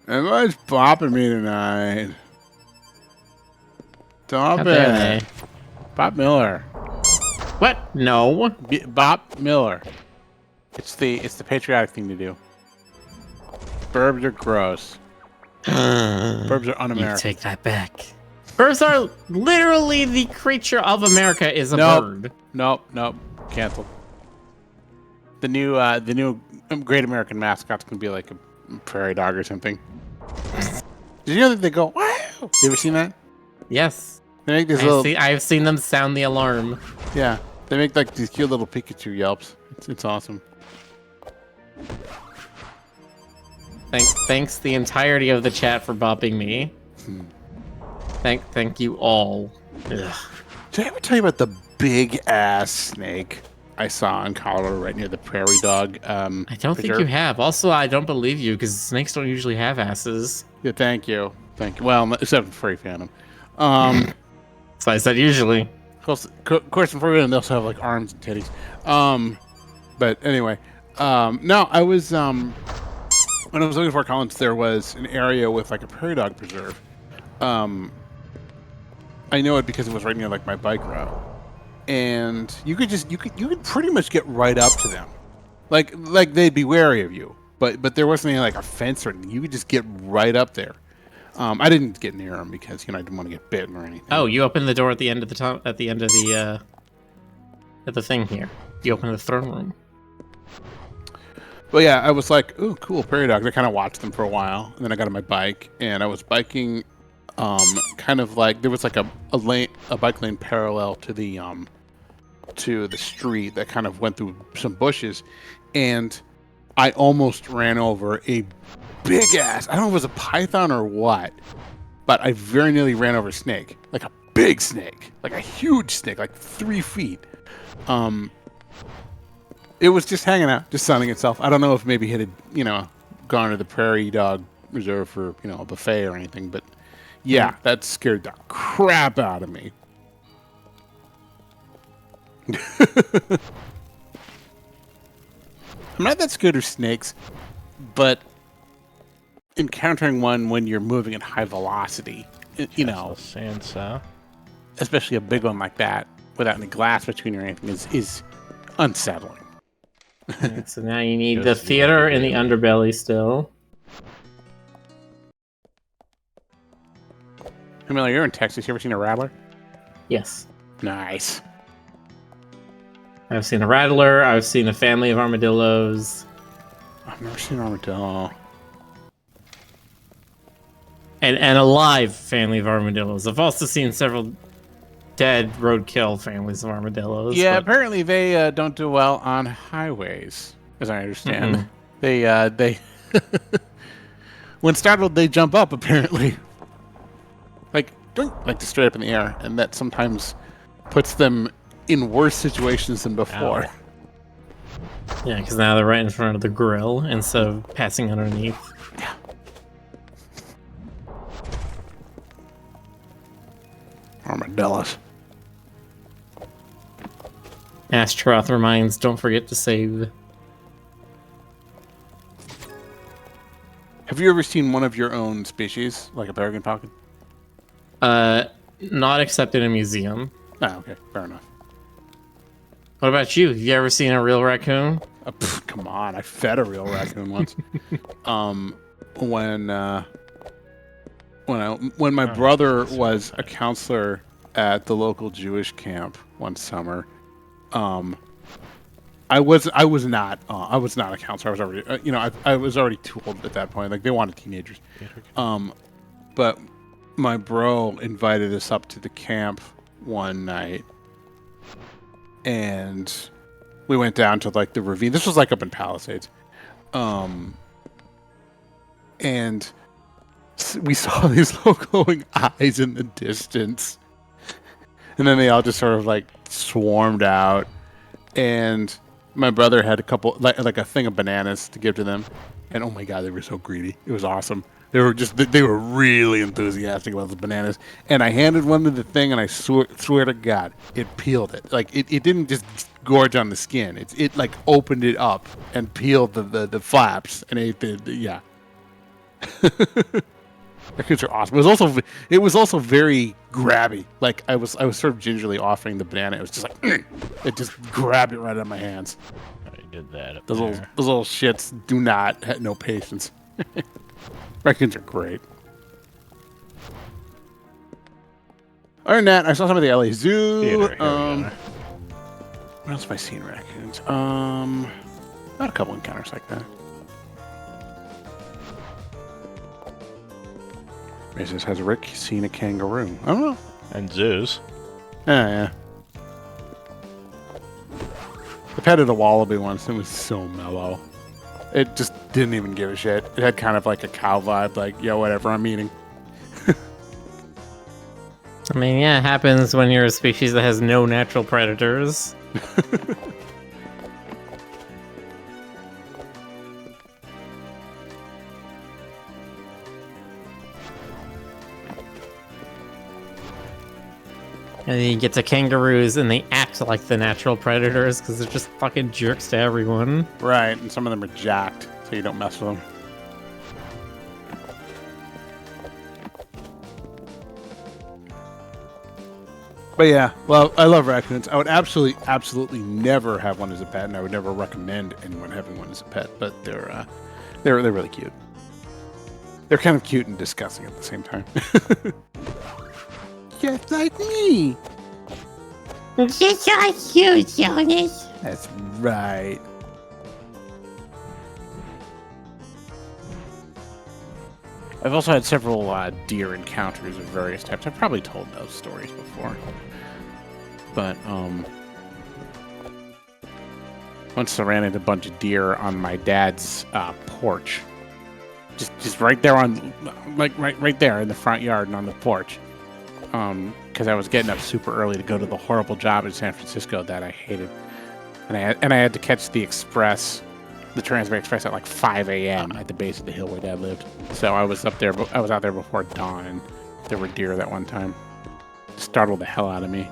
Everybody's bopping me tonight. Stop How dare they? it. Bob Miller. What? No. Bob Miller. It's the patriotic thing to do. Burbs are gross. Burbs are un-American. You take that back. Birds are literally the creature of America is a bird. Nope. Canceled. The new Great American mascot's gonna be like a prairie dog or something. Did you know that they go, wow? You ever seen that? Yes. They make these I've seen them sound the alarm. Yeah. They make like these cute little Pikachu yelps. It's awesome. Thanks the entirety of the chat for bopping me. Thank you all. Ugh. Did I ever tell you about the big ass snake I saw in Colorado right near the prairie dog? I don't think you have. Also, I don't believe you because snakes don't usually have asses. Yeah, thank you. Well, except for Furry Phantom. So I said usually. Of course, in Furry Phantom, they also have like arms and titties. But anyway, no, I was when I was looking for Collins, there was an area with like a prairie dog preserve. I know it because it was right near like my bike route, and you could pretty much get right up to them, like they'd be wary of you, but there wasn't any like a fence or anything. You could just get right up there. I didn't get near them because I didn't want to get bitten or anything. Oh, you opened the door at the end of the at the thing here. You opened the throne room. But yeah, I was like, "Ooh, cool prairie dogs." I kind of watched them for a while, and then I got on my bike, and I was biking, kind of like there was like a bike lane parallel to the street that kind of went through some bushes, and I almost ran over a big ass. I don't know if it was a python or what, but I very nearly ran over a snake, like a big snake, like a huge snake, like 3 feet. It was just hanging out, just sunning itself. I don't know if maybe it had, gone to the prairie dog reserve for, a buffet or anything, but yeah, that scared the crap out of me. I'm not that scared of snakes, but encountering one when you're moving at high velocity, especially a big one like that, without any glass between you or anything, is unsettling. Right, so now you need the theater in the underbelly still. Camilla, you're in Texas. You ever seen a rattler? Yes. Nice. I've seen a rattler. I've seen a family of armadillos. I've never seen an armadillo. And a live family of armadillos. I've also seen several dead roadkill families of armadillos. Yeah, apparently they don't do well on highways, as I understand. Mm-hmm. They when startled, they jump up, apparently. Like to straight up in the air, and that sometimes puts them in worse situations than before. Ow. Yeah, because now they're right in front of the grill instead of passing underneath. Yeah. Armadillos. Ashtroth reminds, don't forget to save. Have you ever seen one of your own species, like a peregrine falcon? Not except in a museum. Oh, okay. Fair enough. What about you? Have you ever seen a real raccoon? Come on, I fed a real raccoon once. When my brother was a counselor at the local Jewish camp one summer, I was not a counselor. I was already I was already too old at that point. Like they wanted teenagers. But my bro invited us up to the camp one night, and we went down to like the ravine. This was like up in Palisades, and we saw these little glowing eyes in the distance, and then they all just sort of like swarmed out, and my brother had a couple, like a thing of bananas to give to them, and oh my god, they were so greedy. It was awesome. They were really enthusiastic about the bananas, and I handed one to the thing, and I swear to God, it peeled it. Like it didn't just gorge on the skin. It like opened it up and peeled the flaps and ate yeah. Raccoons are awesome. It was also very grabby. Like I was sort of gingerly offering the banana. It was just like it just grabbed it right out of my hands. I did that up Those there. little shits do not have no patience. Raccoons are great. Other than that, I saw some of the LA Zoo. Theater, here we go. What else have I seen raccoons? Not a couple encounters like that. Says, has Rick seen a kangaroo? I don't know. And zoos. Yeah. I petted a wallaby once. It was so mellow. It just didn't even give a shit. It had kind of like a cow vibe, like, yo, whatever, I'm eating. I mean, yeah, it happens when you're a species that has no natural predators. And then you get to kangaroos and they act like the natural predators because they're just fucking jerks to everyone. Right, and some of them are jacked, so you don't mess with them. But yeah, well, I love raccoons. I would absolutely never have one as a pet, and I would never recommend anyone having one as a pet. But they're really cute. They're kind of cute and disgusting at the same time. Just like me. Just like you, Jonas. That's right. I've also had several deer encounters of various types. I've probably told those stories before. But, once I ran into a bunch of deer on my dad's porch. Just right there on, like, right there in the front yard and on the porch. Because I was getting up super early to go to the horrible job in San Francisco that I hated. And I had to catch the express, the Transbay Express at like 5 a.m. at the base of the hill where Dad lived. So I was out there before dawn, and there were deer that one time. Startled the hell out of me.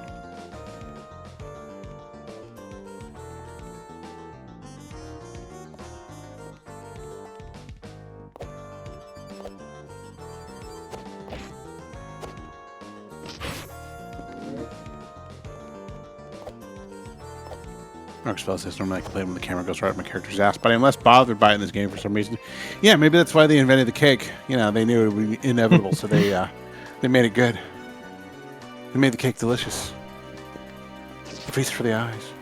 Spell says normally I can play when the camera goes right up my character's ass, but I'm less bothered by it in this game for some reason. Yeah, maybe that's why they invented the cake. You know, they knew it would be inevitable, so they made it good. They made the cake delicious. A feast for the eyes.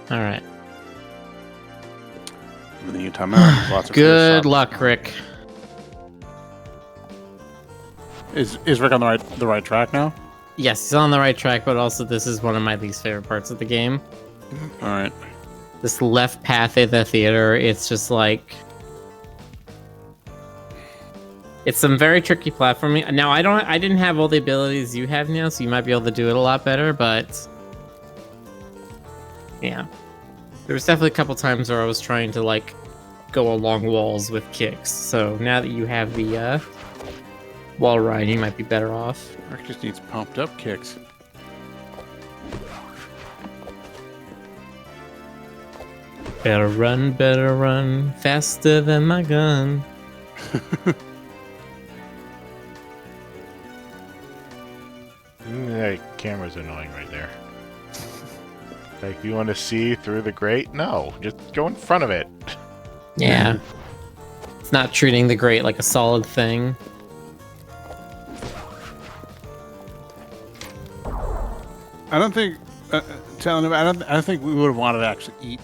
All right. Everything you time out. Lots of Good food, luck, Rick. Is Rick on the right track now? Yes, he's on the right track, but also this is one of my least favorite parts of the game. All right. This left path at the theater, it's just like... It's some very tricky platforming. Now, I didn't have all the abilities you have now, so you might be able to do it a lot better, but... Yeah. There was definitely a couple times where I was trying to, like, go along walls with kicks. So now that you have the wall ride, you might be better off. Rick just needs pumped up kicks. Better run, faster than my gun. The camera's annoying right there. Like, you want to see through the grate? No, just go in front of it. Yeah. It's not treating the grate like a solid thing. I don't think, telling him, I don't think we would have wanted to actually eat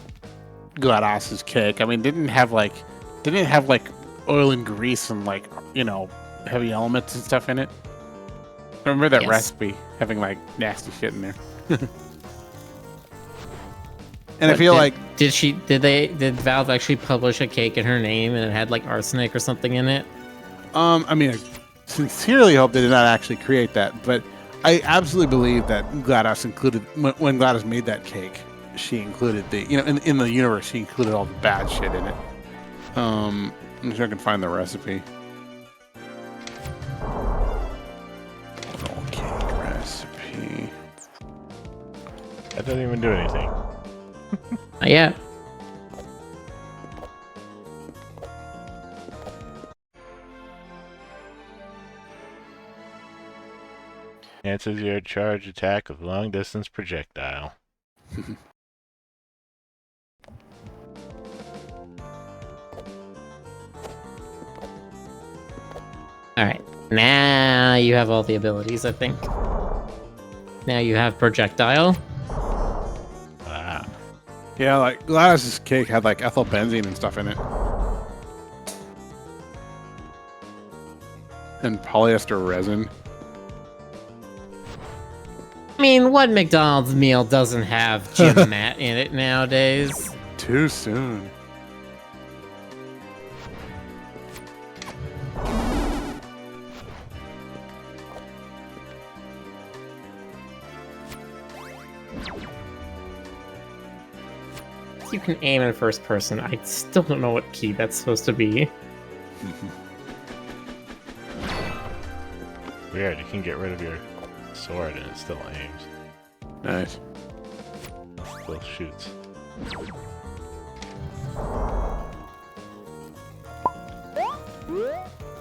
GLaDOS's cake. I mean, didn't it have like oil and grease and like, you know, heavy elements and stuff in it? I remember that Yes. recipe having like nasty shit in there. And I feel like did Valve actually publish a cake in her name and it had like arsenic or something in it? I mean, I sincerely hope they did not actually create that, but I absolutely believe that GLaDOS included when GLaDOS made that cake. She included the in the universe. She included all the bad shit in it. I'm sure I can find the recipe. Little cake recipe. That doesn't even do anything. Not yet. Enhances your charge attack with long distance projectile. Alright. Now you have all the abilities, I think. Now you have projectile. Ah. Yeah, like GLaDOS's cake had like ethyl benzene and stuff in it, and polyester resin. I mean, what McDonald's meal doesn't have gym mat in it nowadays? Too soon. You can aim in first person. I still don't know what key that's supposed to be. Weird, you can get rid of your sword and it still aims. Nice. Still shoots.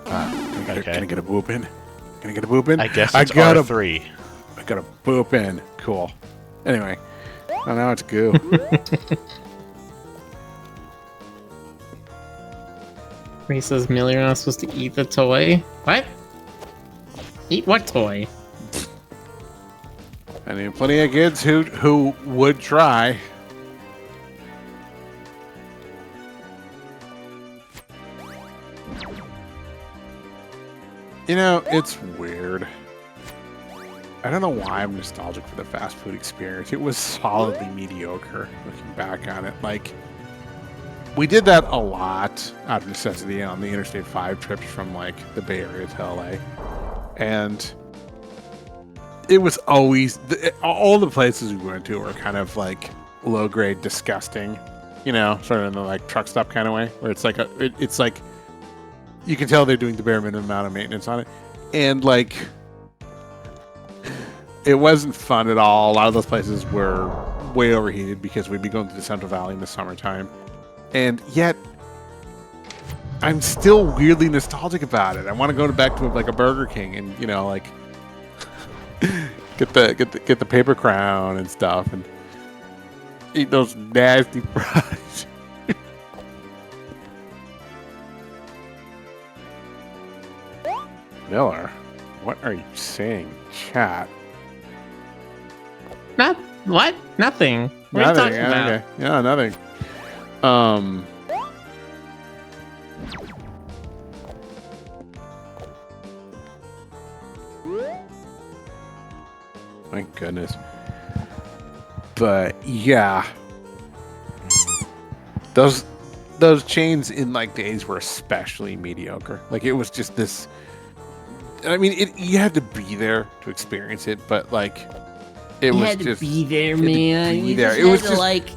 Can I get a boop in? Can I get a boop in? I guess I it's got R3. I got a boop in. Cool. Anyway, oh, now it's goo. He says, Millie, you're not supposed to eat the toy. What? Eat what toy? I mean, plenty of kids who would try. You know, it's weird. I don't know why I'm nostalgic for the fast food experience. It was solidly mediocre looking back on it. Like, we did that a lot out of necessity on the Interstate 5 trips from like the Bay Area to LA. And it was always, all the places we went to were kind of like low grade, disgusting, you know, sort of in the like truck stop kind of way, where it's like, it's like, you can tell they're doing the bare minimum amount of maintenance on it. And like, it wasn't fun at all. A lot of those places were way overheated because we'd be going to the Central Valley in the summertime. And yet, I'm still weirdly nostalgic about it. I want to go back to like a Burger King and, you know, like get the paper crown and stuff and eat those nasty fries. Miller, what are you saying, chat? What? Nothing. What are you talking about? Okay. Yeah, nothing. My goodness. But yeah, those chains in like days were especially mediocre. Like it was just this. I mean, you had to be there to experience it, but like it was just be there, man. Be there. It was just like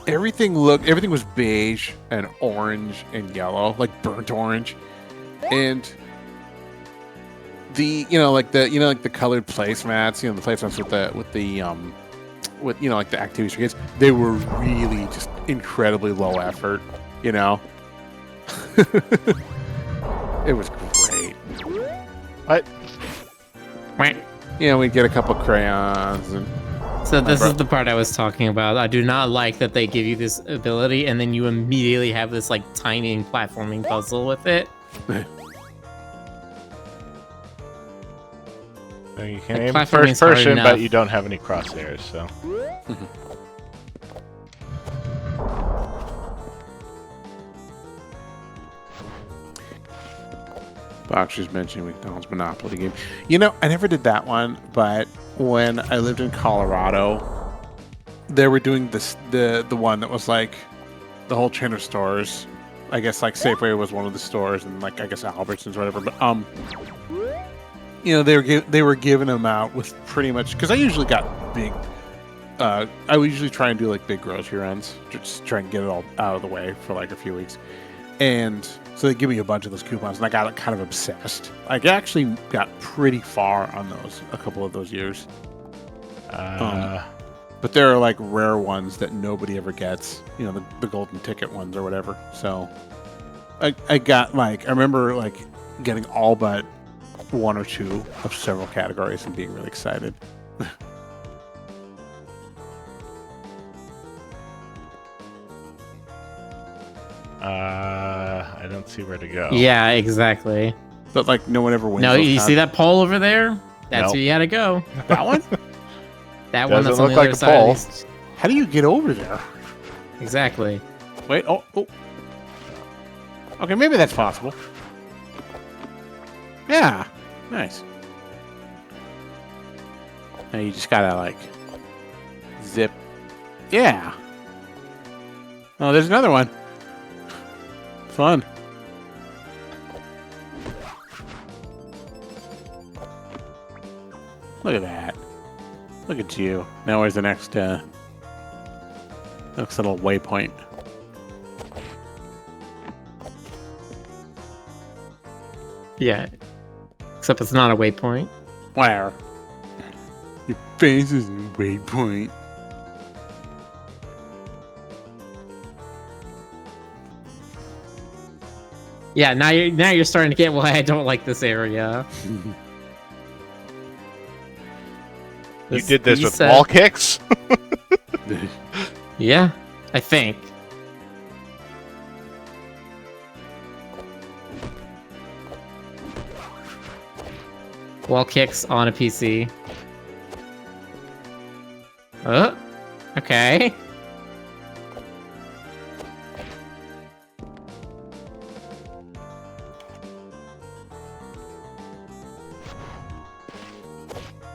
everything was beige and orange and yellow, like burnt orange, and the like the colored placemats, the placemats with like the activities for kids, they were really just incredibly low effort, you know. It was great. What? We'd get a couple crayons and. So this is the part I was talking about. I do not like that they give you this ability and then you immediately have this like tiny platforming puzzle with it. You can Like, aim first person, but you don't have any crosshairs, so. Boxer's mentioning McDonald's Monopoly game. You know, I never did that one, but when I lived in Colorado, they were doing the one that was like the whole chain of stores. I guess like Safeway was one of the stores, and like I guess Albertsons or whatever. But you know, they were giving them out with pretty much, because I usually got big. I would usually try and do like big grocery runs, just try and get it all out of the way for like a few weeks. And so they give me a bunch of those coupons, and I got kind of obsessed. I actually got pretty far on those a couple of those years. But there are like rare ones that nobody ever gets, you know, the golden ticket ones or whatever. So I got like, I remember like getting all but one or two of several categories and being really excited. I don't see where to go. Yeah, exactly. But like no one ever wins. No, you see that pole over there? That's Nope. where you gotta go. That one? That one Doesn't that's on look the like other a side. pole. Of these- How do you get over there? Exactly. Wait, oh. Okay, maybe that's possible. Yeah, nice. Now you just gotta like zip. Yeah. Oh, there's another one. Fun. Look at that. Look at you. Now where's the next little waypoint? Yeah. Except it's not a waypoint. Where? Your face is a waypoint. Yeah, now you're starting to get why I don't like this area. You did this these, with wall kicks? Yeah, I think. Wall kicks on a PC. Okay.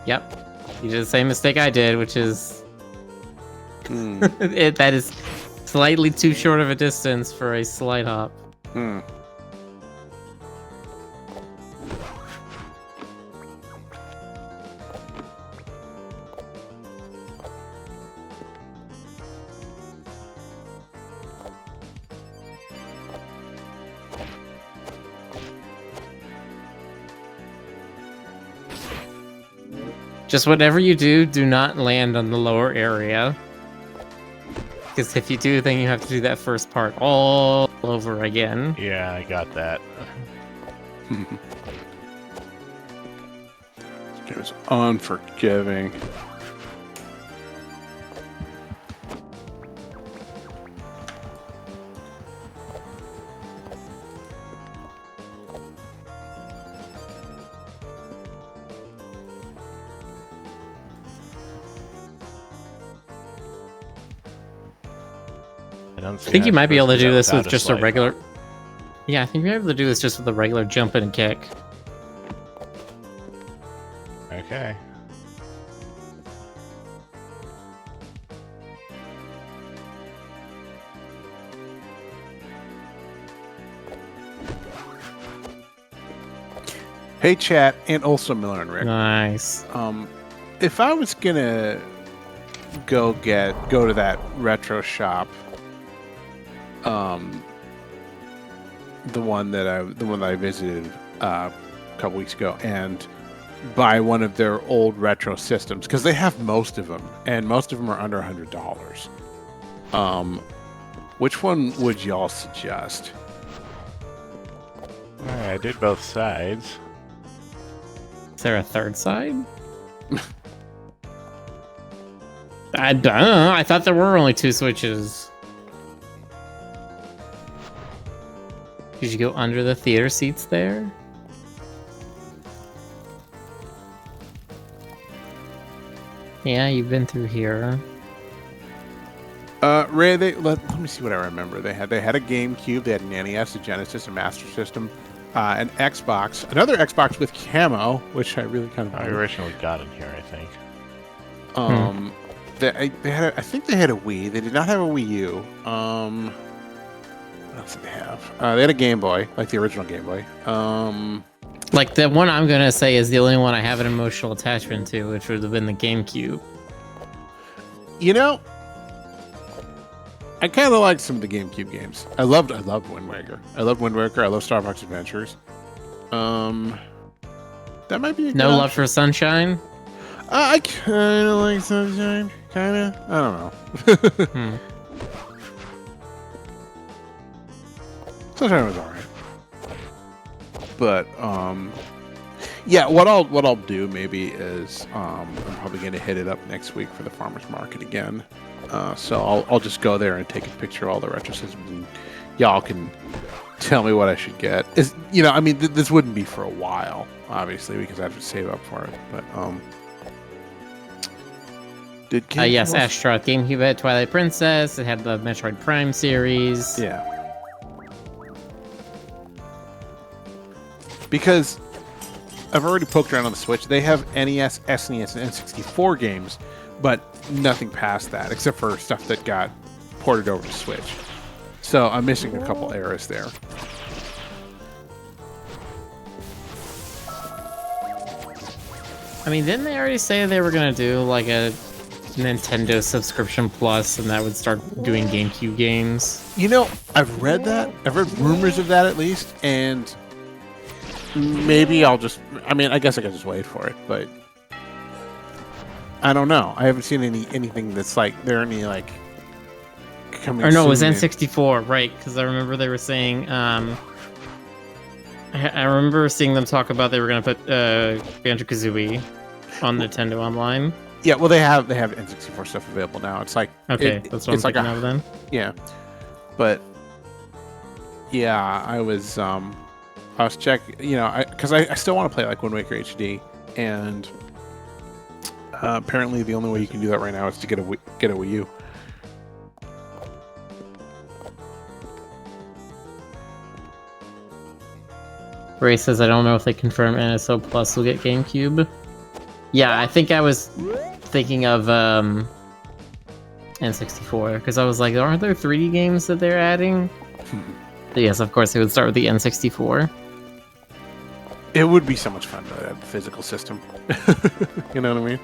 Yep. You did the same mistake I did, which is that is slightly too short of a distance for a slide hop. Just whatever you do, do not land on the lower area. Because if you do, then you have to do that first part all over again. Yeah, I got that. It was unforgiving. I think you might be able to do this with just a slide. regular... Yeah, I think you're able to do this just with a regular jump and kick. Okay. Hey, chat, and also Miller and Rick. Nice. If I was gonna go to that retro shop, the one that I visited a couple weeks ago, and buy one of their old retro systems, because they have most of them, and most of them are under $100. Which one would y'all suggest? Alright, I did both sides. Is there a third side? I don't know. I thought there were only two switches. Did you go under the theater seats there? Yeah, you've been through here. Ray, let me see what I remember. They had a GameCube, they had an NES, a Genesis, a Master System, an Xbox, another Xbox with camo, which I really kind of I originally got in here, I think. they had I think they had a Wii. They did not have a Wii U. What else did they have? They had a Game Boy, like the original Game Boy. Like the one I'm gonna say is the only one I have an emotional attachment to, which would have been the GameCube. You know, I kind of liked some of the GameCube games. I loved Wind Waker. I love Wind Waker. I love Star Fox Adventures. That might be a No good Love option. for Sunshine. I kind of like Sunshine. Kind of. I don't know. Sunshine was alright. But yeah. What I'll do maybe is I'm probably gonna hit it up next week for the farmers market again. So I'll just go there and take a picture of all the retro systems, and y'all can tell me what I should get. Is I mean, this wouldn't be for a while, obviously, because I have to save up for it. But Yes, Astronaut GameCube had Twilight Princess. It had the Metroid Prime series. Yeah. Because I've already poked around on the Switch. They have NES, SNES, and N64 games, but nothing past that, except for stuff that got ported over to Switch. So I'm missing a couple eras there. I mean, didn't they already say they were gonna do like a Nintendo subscription plus, and that would start doing GameCube games? I've read that. I've read rumors of that at least, and maybe I'll just... I mean, I guess I could just wait for it, but... I don't know. I haven't seen anything that's like... There are any, like... coming Or no, it was soon. N64, right? Because I remember they were saying... I remember seeing them talk about they were gonna put Banjo-Kazooie on Nintendo Online. Yeah, well, they have N64 stuff available now. It's like... Okay, that's what I'm thinking of then. Yeah. But... Yeah, I was checking, because I still want to play like Wind Waker HD, and apparently the only way you can do that right now is to get a Wii U. Ray says, I don't know if they confirm NSO Plus will get GameCube. Yeah, I think I was thinking of N64, because I was like, aren't there 3D games that they're adding? Yes, of course, they would start with the N64. It would be so much fun to have a physical system. You know what I mean?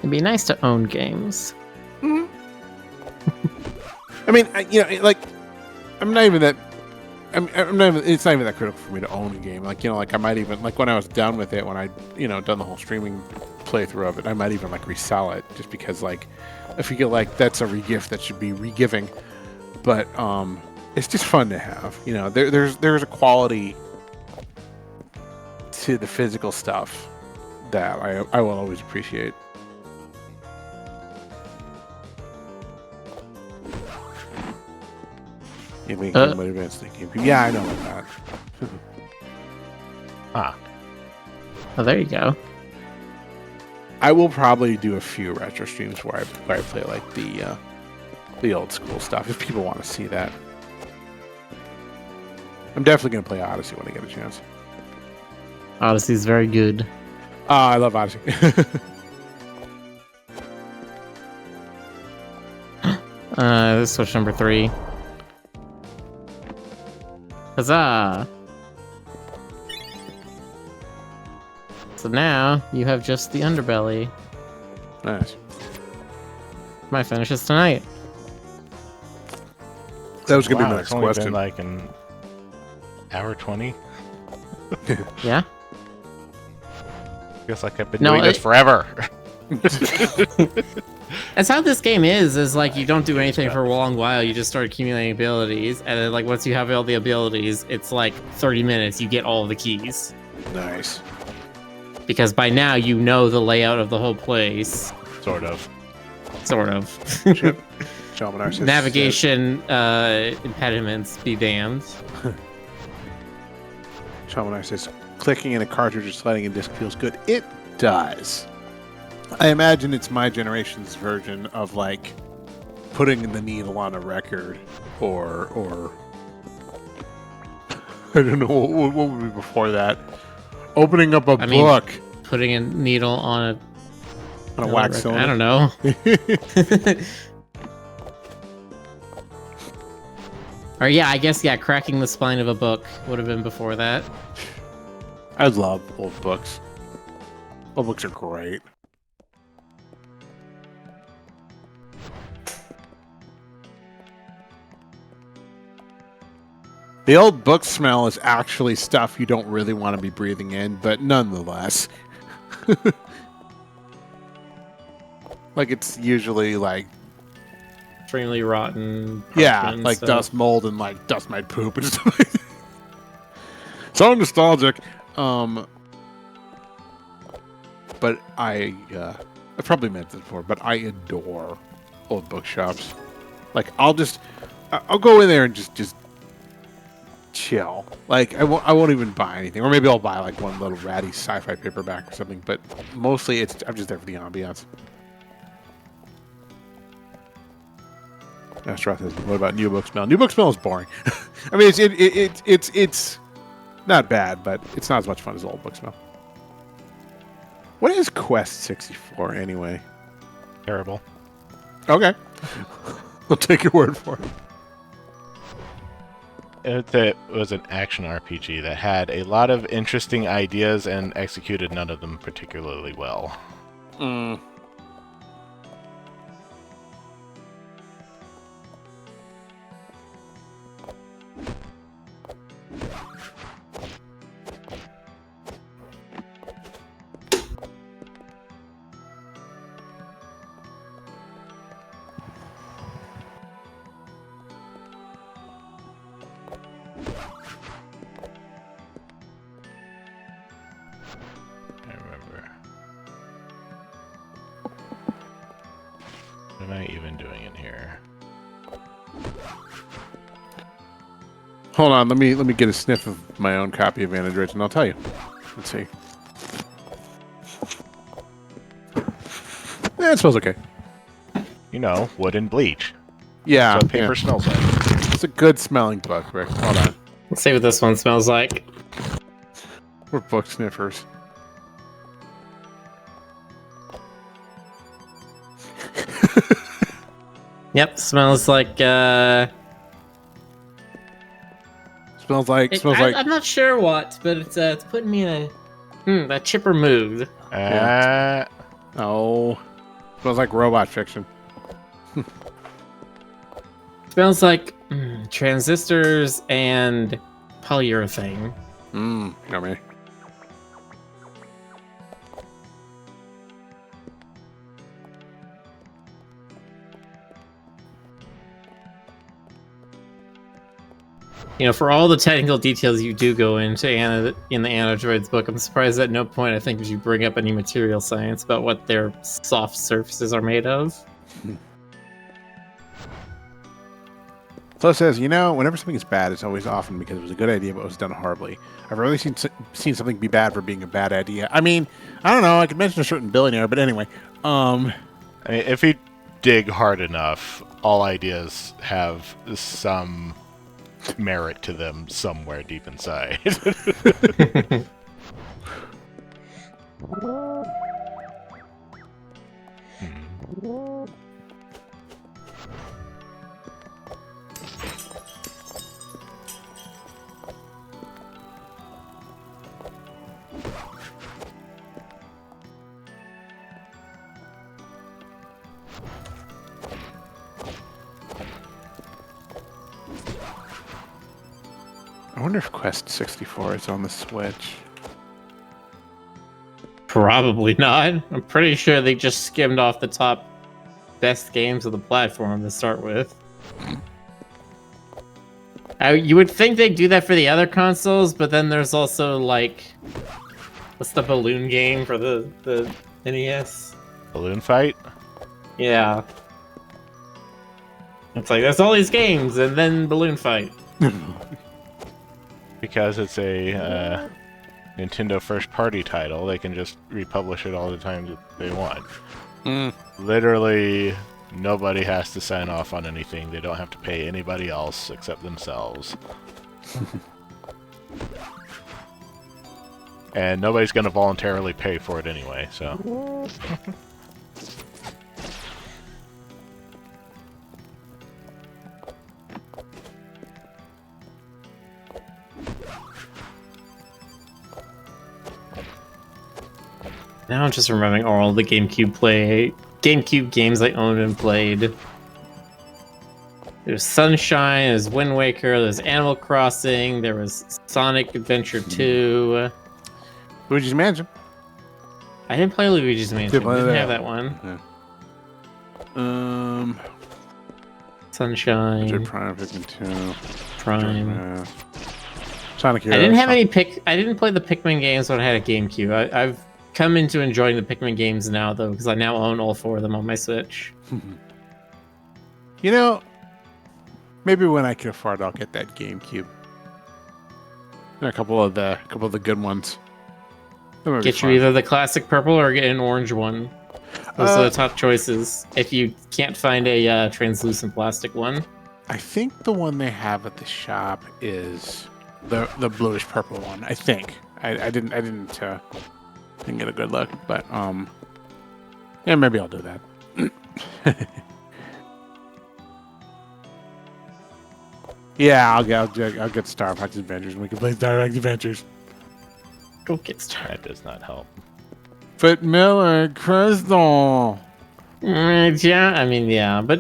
It'd be nice to own games. I mean, I'm not even that. I'm not even, it's not even that critical for me to own a game. Like, I might even, like, when I was done with it, when I, done the whole streaming playthrough of it, I might even, like, resell it, just because, like, I feel like that's a regift that should be regiving. But, it's just fun to have. There's a quality to the physical stuff that I will always appreciate. Yeah, we can advance the game. Yeah, I know about that. Ah. Oh, there you go. I will probably do a few retro streams where I play like the old school stuff if people want to see that. I'm definitely gonna play Odyssey when I get a chance. Odyssey's very good. I love Odyssey. This is Switch number 3. Huzzah! So now you have just the underbelly. Nice. Might finish this tonight. That was gonna be Wow, my it's next only question. been like an hour 20. Yeah? Feels like I've been No, doing this forever. That's how this game is like you don't do anything for a long while, you just start accumulating abilities, and then like once you have all the abilities, it's like 30 minutes, you get all of the keys. Nice. Because by now you know the layout of the whole place. Sort of. Sort of. Shamanar says, Navigation impediments be damned. Shamanar says, clicking in a cartridge or sliding a disc feels good. It does. I imagine it's my generation's version of like putting the needle on a record, or I don't know what would be before that. Opening up a I mean, book Putting a needle on on a wax cylinder. I don't know. Or yeah, I guess cracking the spine of a book would have been before that. I love old books. Old books are great. The old book smell is actually stuff you don't really want to be breathing in, but nonetheless. Like, it's usually like... Extremely rotten. Yeah, parchment and like stuff. dust mold and like dust mite poop and stuff like that. So nostalgic. But I've probably mentioned this before, but I adore old bookshops. Like, I'll go in there and just chill. Like, I won't even buy anything, or maybe I'll buy like one little ratty sci-fi paperback or something. But mostly, I'm just there for the ambiance. Astroth says, "What about new book smell? New book smell is boring. I mean, it's not bad, but it's not as much fun as old book smell." What is Quest 64 anyway? Terrible. Okay, I'll take your word for it. It was an action RPG that had a lot of interesting ideas and executed none of them particularly well. I remember. What am I even doing in here? Hold on, let me get a sniff of my own copy of Android, and I'll tell you. Let's see. It smells okay. You know, wood and bleach. Yeah, That's what paper yeah. smells like. It's a good smelling book, Rick. Hold on. Let's see what this one smells like. We're book sniffers. Yep, smells like Smells like I'm not sure what, but it's putting me in a chipper mood. Yeah. Oh, smells like robot fiction. Smells like transistors and polyurethane. Yummy. You know, for all the technical details you do go into in the Android's book, I'm surprised at no point, I think, did you bring up any material science about what their soft surfaces are made of. So it says, you know, whenever something is bad, it's always often because it was a good idea, but it was done horribly. I've rarely seen something be bad for being a bad idea. I mean, I don't know. I could mention a certain billionaire, but anyway. I mean, if you dig hard enough, all ideas have some merit to them somewhere deep inside. I wonder if Quest 64 is on the Switch. Probably not. I'm pretty sure they just skimmed off the top best games of the platform to start with. You would think they'd do that for the other consoles, but then there's also, like... What's the balloon game for the NES? Balloon fight? Yeah. It's like, there's all these games, and then balloon fight. Because it's a Nintendo first-party title, they can just republish it all the time that they want. Literally, nobody has to sign off on anything. They don't have to pay anybody else except themselves. And nobody's going to voluntarily pay for it anyway, so... Now I'm just remembering all the GameCube games I owned and played. There's Sunshine, there's Wind Waker, there's Animal Crossing, there was Sonic Adventure 2. Luigi's Mansion. I didn't play Luigi's Mansion. Didn't play Didn't that. have that one. Yeah. Sunshine, Prime, Pikmin 2. Prime. Sonic Heroes. I didn't have any I didn't play the Pikmin games when I had a GameCube. I've come into enjoying the Pikmin games now, though, because I now own all 4 of them on my Switch. You know, maybe when I can afford, I'll get that GameCube. And a couple of the good ones. That might be Get you fun. either the classic purple or get an orange one. Those are the top choices. If you can't find a translucent plastic one, I think the one they have at the shop is the bluish purple one. I think. I didn't get a good look, but yeah, maybe I'll do that. Yeah, I'll get Star Fox Adventures, and we can play Star Fox Adventures. go get started. That does not help. But Miller, Crystal. But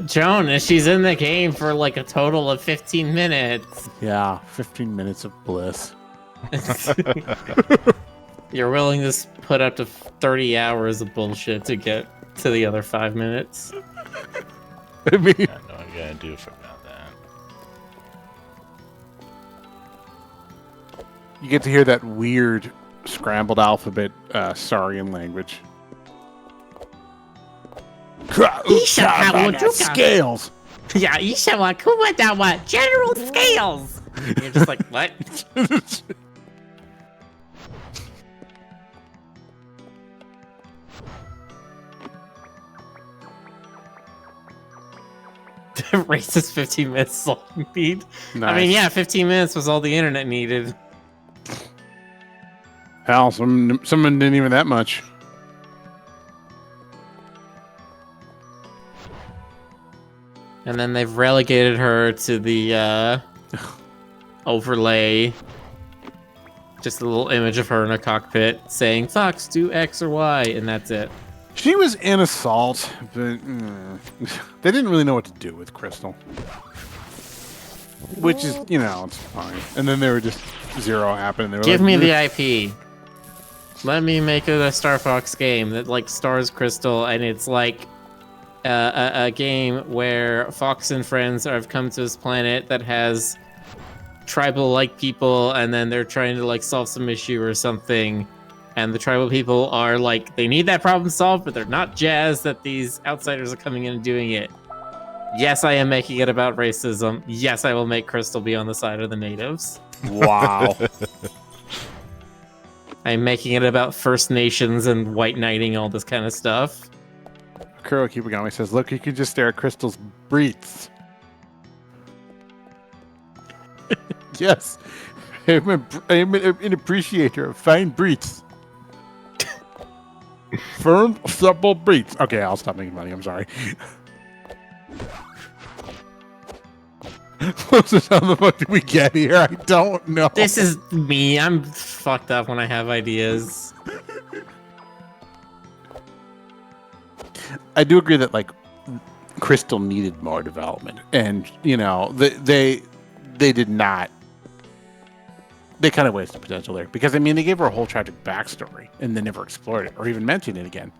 Joan, she's in the game for like a total of 15 minutes. Yeah, 15 minutes of bliss. You're willing to put up to 30 hours of bullshit to get to the other 5 minutes. I mean, I know what you're going to do about that. you get to hear that weird scrambled alphabet Saurian language. Scales. Yeah, Ishawa Kumadawa General Scales. You're just like, what? Race is 15 minutes is all you need. I mean, yeah, 15 minutes was all the internet needed. Hell, someone didn't even that much. And then they've relegated her to the overlay. Just a little image of her in a cockpit saying, Fox, do X or Y, and that's it. She was in Assault, but they didn't really know what to do with Crystal. Which is, it's fine. And then they were just Zero happened. And they were Give like, me the IP. Let me make it a Star Fox game that like stars Crystal, and it's like a game where Fox and friends have come to this planet that has tribal-like people, and then they're trying to like solve some issue or something. And the tribal people are like, they need that problem solved, but they're not jazzed that these outsiders are coming in and doing it. Yes, I am making it about racism. Yes, I will make Crystal be on the side of the natives. Wow. I'm making it about First Nations and white knighting, all this kind of stuff. Kuro Kibagami says, look, you can just stare at Crystal's breaths. Yes. I'm an appreciator of fine breaths. Firm, supple breaths. Okay, I'll stop making money. I'm sorry. How the fuck did we get here? I don't know. This is me. I'm fucked up when I have ideas. I do agree that like Crystal needed more development, and they did not. They kind of wasted potential there because I mean they gave her a whole tragic backstory and then never explored it or even mentioned it again.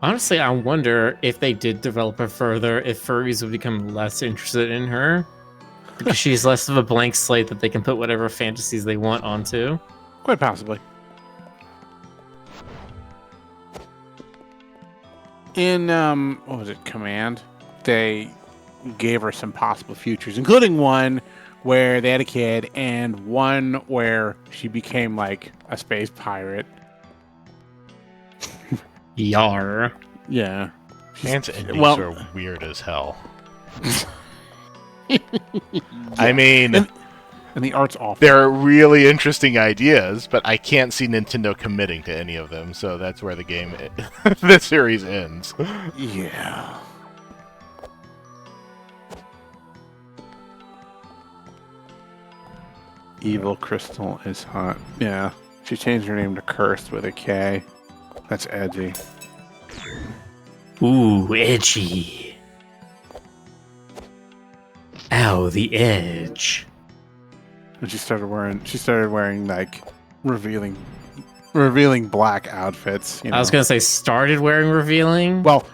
Honestly, I wonder if they did develop her further, if furries would become less interested in her. Because she's less of a blank slate that they can put whatever fantasies they want onto. Quite possibly. In, what was it, Command? They gave her some possible futures, including one where they had a kid and one where she became like a space pirate. Yar. Yeah. Ants endings well- are weird as hell. I mean, And the art's awful. they're really interesting ideas, but I can't see Nintendo committing to any of them, so that's where the game, the series ends. Yeah. Evil Crystal is hot. Yeah. She changed her name to Cursed with a K. That's edgy. Ooh, edgy. Ow, the edge. And she started wearing like revealing black outfits. You know? I was gonna say started wearing revealing. Well,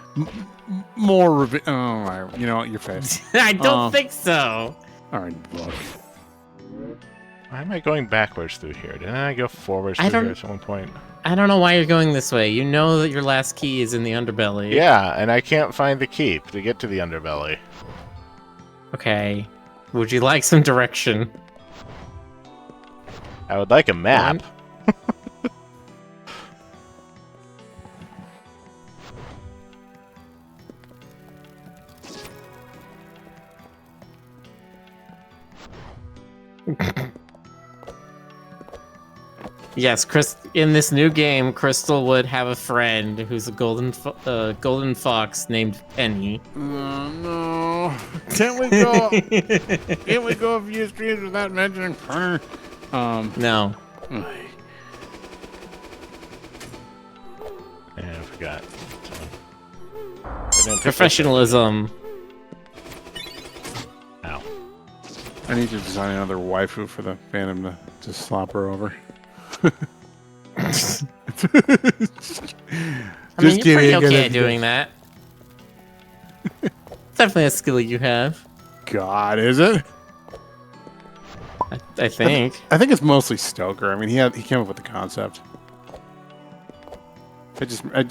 more oh, you know what? Your face. I don't think so. All right, look. Why am I going backwards through here? Didn't I go forwards I through don't- here at one point? I don't know why you're going this way. You know that your last key is in the underbelly. Yeah, and I can't find the keep to get to the underbelly. Okay. Would you like some direction? I would like a map. Yes, in this new game, Crystal would have a friend who's a golden fox named Penny. Oh, no. Can't we go? Can't we go a few streams without mentioning her? No. Yeah, I forgot. I didn't pick Professionalism. Ow. I need to design another waifu for the Phantom to slop her over. I Just mean, you're pretty kidding, okay at doing that. Definitely a skill you have. God, is it? I think. I think it's mostly Stoker. I mean, he came up with the concept. I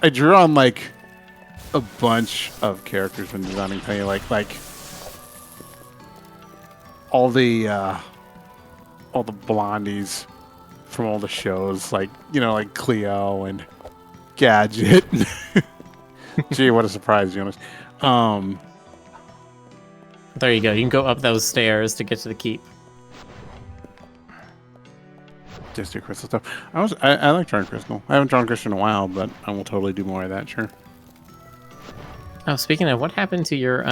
drew on like a bunch of characters when designing Penny, like all the blondies from all the shows, like like Cleo and Gadget. Gee, what a surprise, Jonas. There you go. You can go up those stairs to get to the keep. Just do crystal stuff. I like drawing crystal. I haven't drawn crystal in a while, but I will totally do more of that. Sure. Oh, speaking of, what happened to your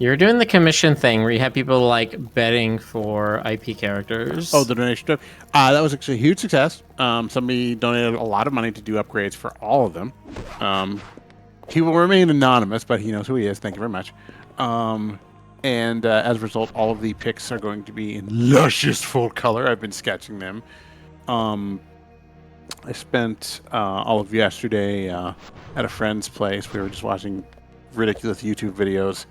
You're doing the commission thing where you have people like betting for IP characters. Oh, the donation stuff. That was actually a huge success. Somebody donated a lot of money to do upgrades for all of them. He will remain anonymous, but he knows who he is. Thank you very much. And as a result, all of the pics are going to be in luscious full color. I've been sketching them. I spent all of yesterday at a friend's place. We were just watching ridiculous YouTube videos,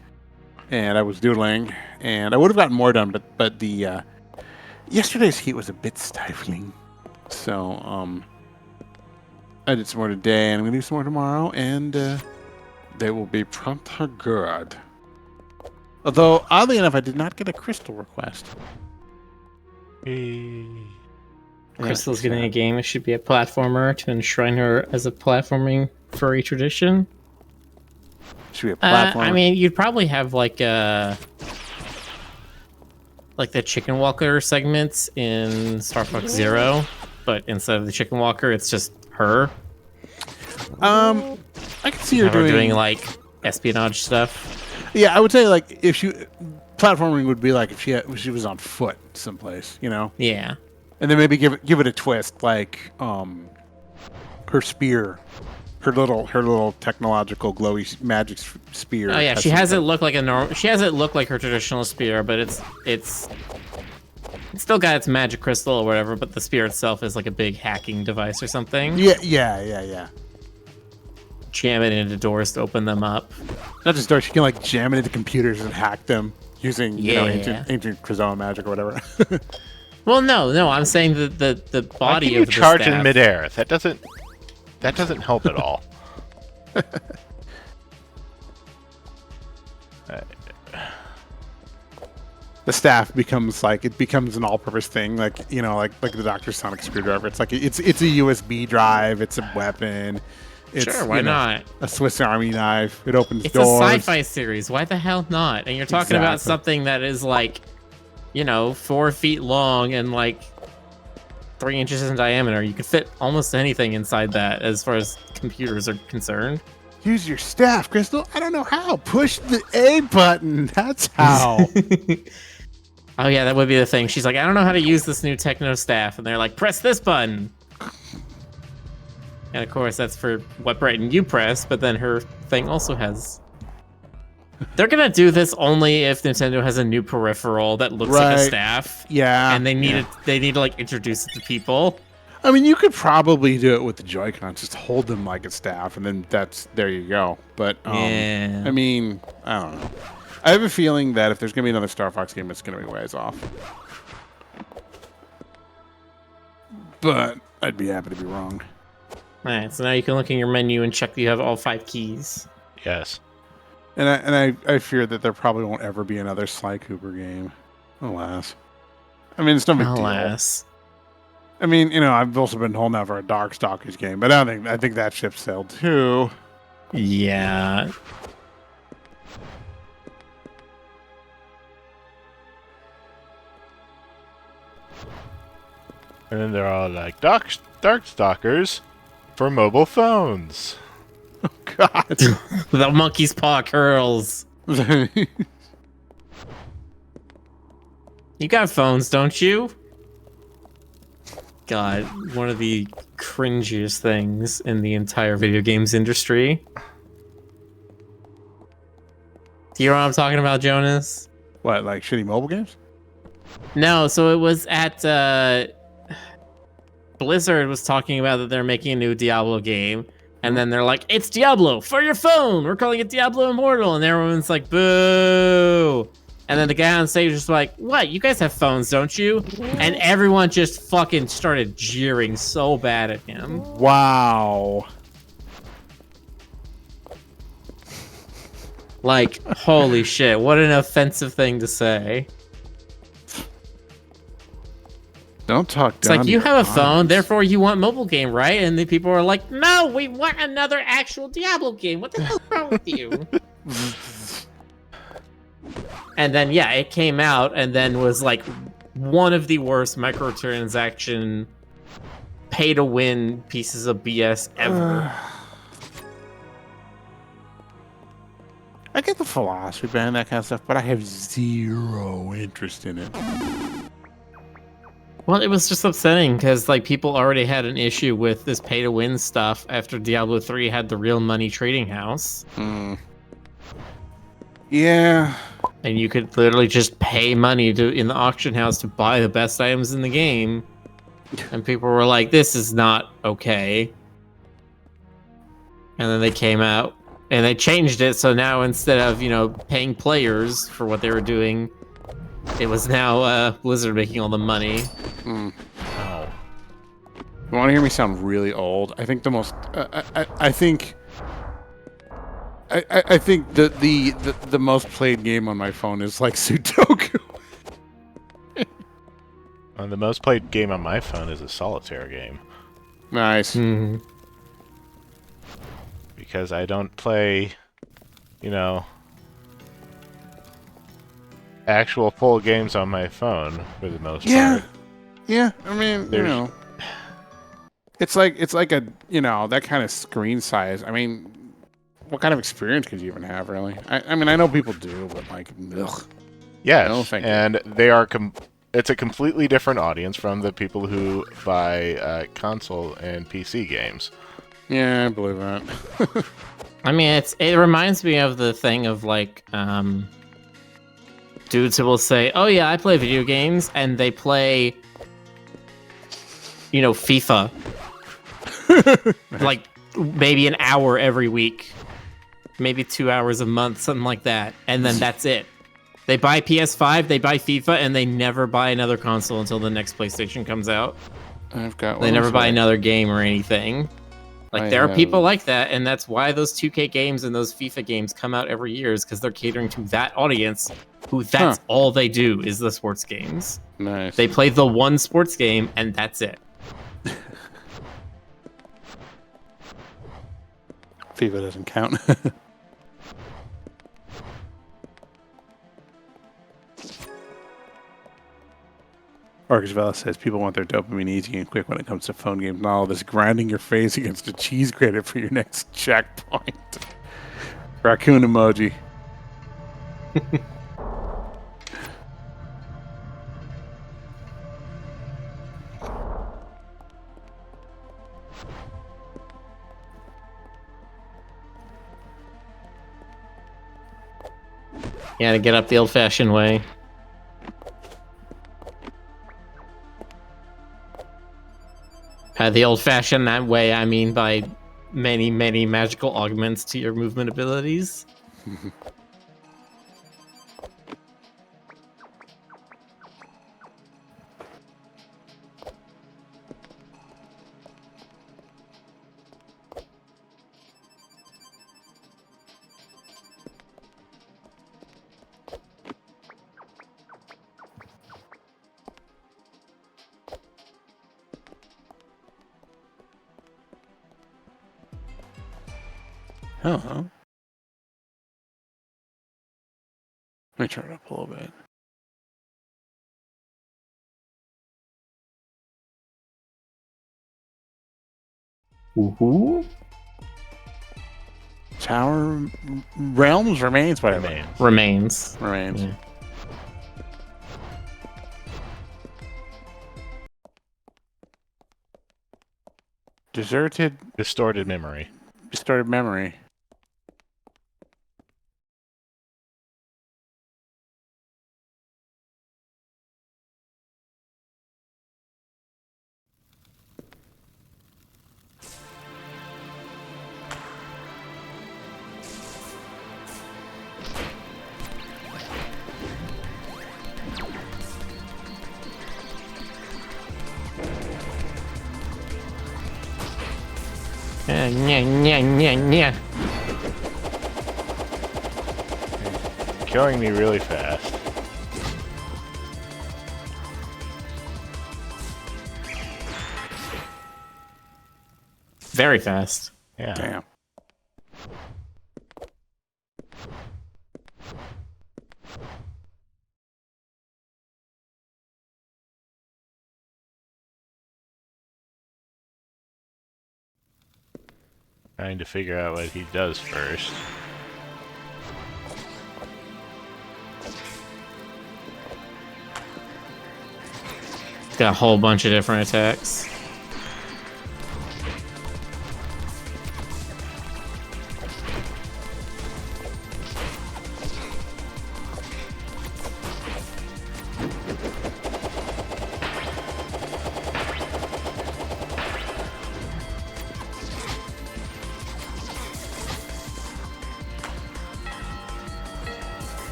and I was doodling, and I would have gotten more done, but the yesterday's heat was a bit stifling. So I did some more today, and I'm gonna do some more tomorrow, and they will be pretty good. Although, oddly enough, I did not get a crystal request. Crystal's getting a game. It should be a platformer to enshrine her as a platforming furry tradition. Should be a platform. I mean, you'd probably have like the Chicken Walker segments in Star Fox Zero, but instead of the Chicken Walker, it's just her. I can see her doing like espionage stuff. Yeah, I would say like if she platforming would be like if she was on foot someplace, you know. Yeah. And then maybe give it a twist, like her spear, her little technological glowy magic spear. Oh yeah, she has it look like a normal. She has it look like her traditional spear, but it's still got its magic crystal or whatever. But the spear itself is like a big hacking device or something. Yeah. Jam it into doors to open them up. Not just doors, she can like jam it into computers and hack them using ancient Krazoa magic or whatever. Well, no, I'm saying the body you of the charge staff. in midair. That doesn't help at all. the staff becomes like an all-purpose thing, like like the Doctor's sonic screwdriver. It's like it's a USB drive, it's a weapon. It's, Sure, why not? A Swiss Army knife. It opens It's doors. a sci-fi series. Why the hell not? And you're talking about something that is like, 4 feet long and like 3 inches in diameter. You could fit almost anything inside that as far as computers are concerned. Use your staff, Crystal. I don't know how. Push the A button. That's how. Oh yeah, that would be the thing. She's like, I don't know how to use this new techno staff. And they're like, press this button. And of course, that's for what button you press, but then her thing also has... They're gonna do this only if Nintendo has a new peripheral that looks like a staff. Yeah. And they need to like introduce it to people. I mean, you could probably do it with the Joy-Cons. Just hold them like a staff, and then there you go. But, yeah. I mean, I don't know. I have a feeling that if there's going to be another Star Fox game, it's going to be ways off. But I'd be happy to be wrong. Alright, so now you can look in your menu and check that you have all 5 keys. Yes. And I fear that there probably won't ever be another Sly Cooper game. Alas. I mean, it's no big deal. Alas. I mean, I've also been holding out for a Darkstalkers game, but I think that ship sailed too. Yeah. And then they're all like, Darkstalkers for mobile phones. Oh, God. The monkey's paw curls. You got phones, don't you? God, one of the cringiest things in the entire video games industry. Do you know what I'm talking about, Jonas? What, like shitty mobile games? No, so it was at Blizzard was talking about that they're making a new Diablo game, and then they're like, it's Diablo for your phone. We're calling it Diablo Immortal, and everyone's like, boo. And then the guy on stage was like, what? You guys have phones, don't you? And everyone just fucking started jeering so bad at him. Wow. Like, holy shit, what an offensive thing to say. Don't talk down. It's like, you to have a your phone, arms. therefore you want mobile game, right? And the people are like, no, we want another actual Diablo game. What the hell's wrong with you? And then, yeah, it came out and then was like one of the worst microtransaction pay-to-win pieces of BS ever. I get the philosophy behind that kind of stuff, but I have zero interest in it. Well, it was just upsetting because like people already had an issue with this pay-to-win stuff after Diablo 3 had the real money trading house. Yeah. And you could literally just pay money in the auction house to buy the best items in the game. And people were like, this is not okay. And then they came out and they changed it. So now instead of, paying players for what they were doing, it was now Blizzard making all the money. Oh. You want to hear me sound really old? I think the most... I think the most played game on my phone is like Sudoku. And the most played game on my phone is a solitaire game. Nice. Mm-hmm. Because I don't play, actual full games on my phone for the most part. Yeah. I mean, it's like a that kind of screen size. I mean, what kind of experience could you even have, really? I mean, I know people do, but like, ugh. Yes, No, thank you. and they are. It's a completely different audience from the people who buy console and PC games. Yeah, I believe that. I mean, it reminds me of the thing of like, dudes who will say, oh yeah, I play video games, and they play, FIFA. Like, maybe an hour every week. Maybe 2 hours a month, something like that. And then that's it. They buy PS5, they buy FIFA, and they never buy another console until the next PlayStation comes out. They never buy another game or anything. Like, there are people like that, and that's why those 2K games and those FIFA games come out every year, is because they're catering to that audience who that's Huh. all they do is the sports games. Nice. They play the one sports game and that's it. FIFA doesn't count. Arcus Vela says people want their dopamine easy and quick when it comes to phone games. Not all this grinding your face against a cheese grater for your next checkpoint. Raccoon emoji. You gotta get up the old-fashioned way. The old-fashioned that way, I mean by many, many magical augments to your movement abilities. Hello. Let me turn it up a little bit. Woohoo! Tower Realms remains, by the way. Remains. Remains. Remains. Yeah. Deserted, Distorted memory. distorted memory. Yeah. Killing me really fast. Very fast. Yeah. Damn. Trying to figure out what he does first. It's got a whole bunch of different attacks.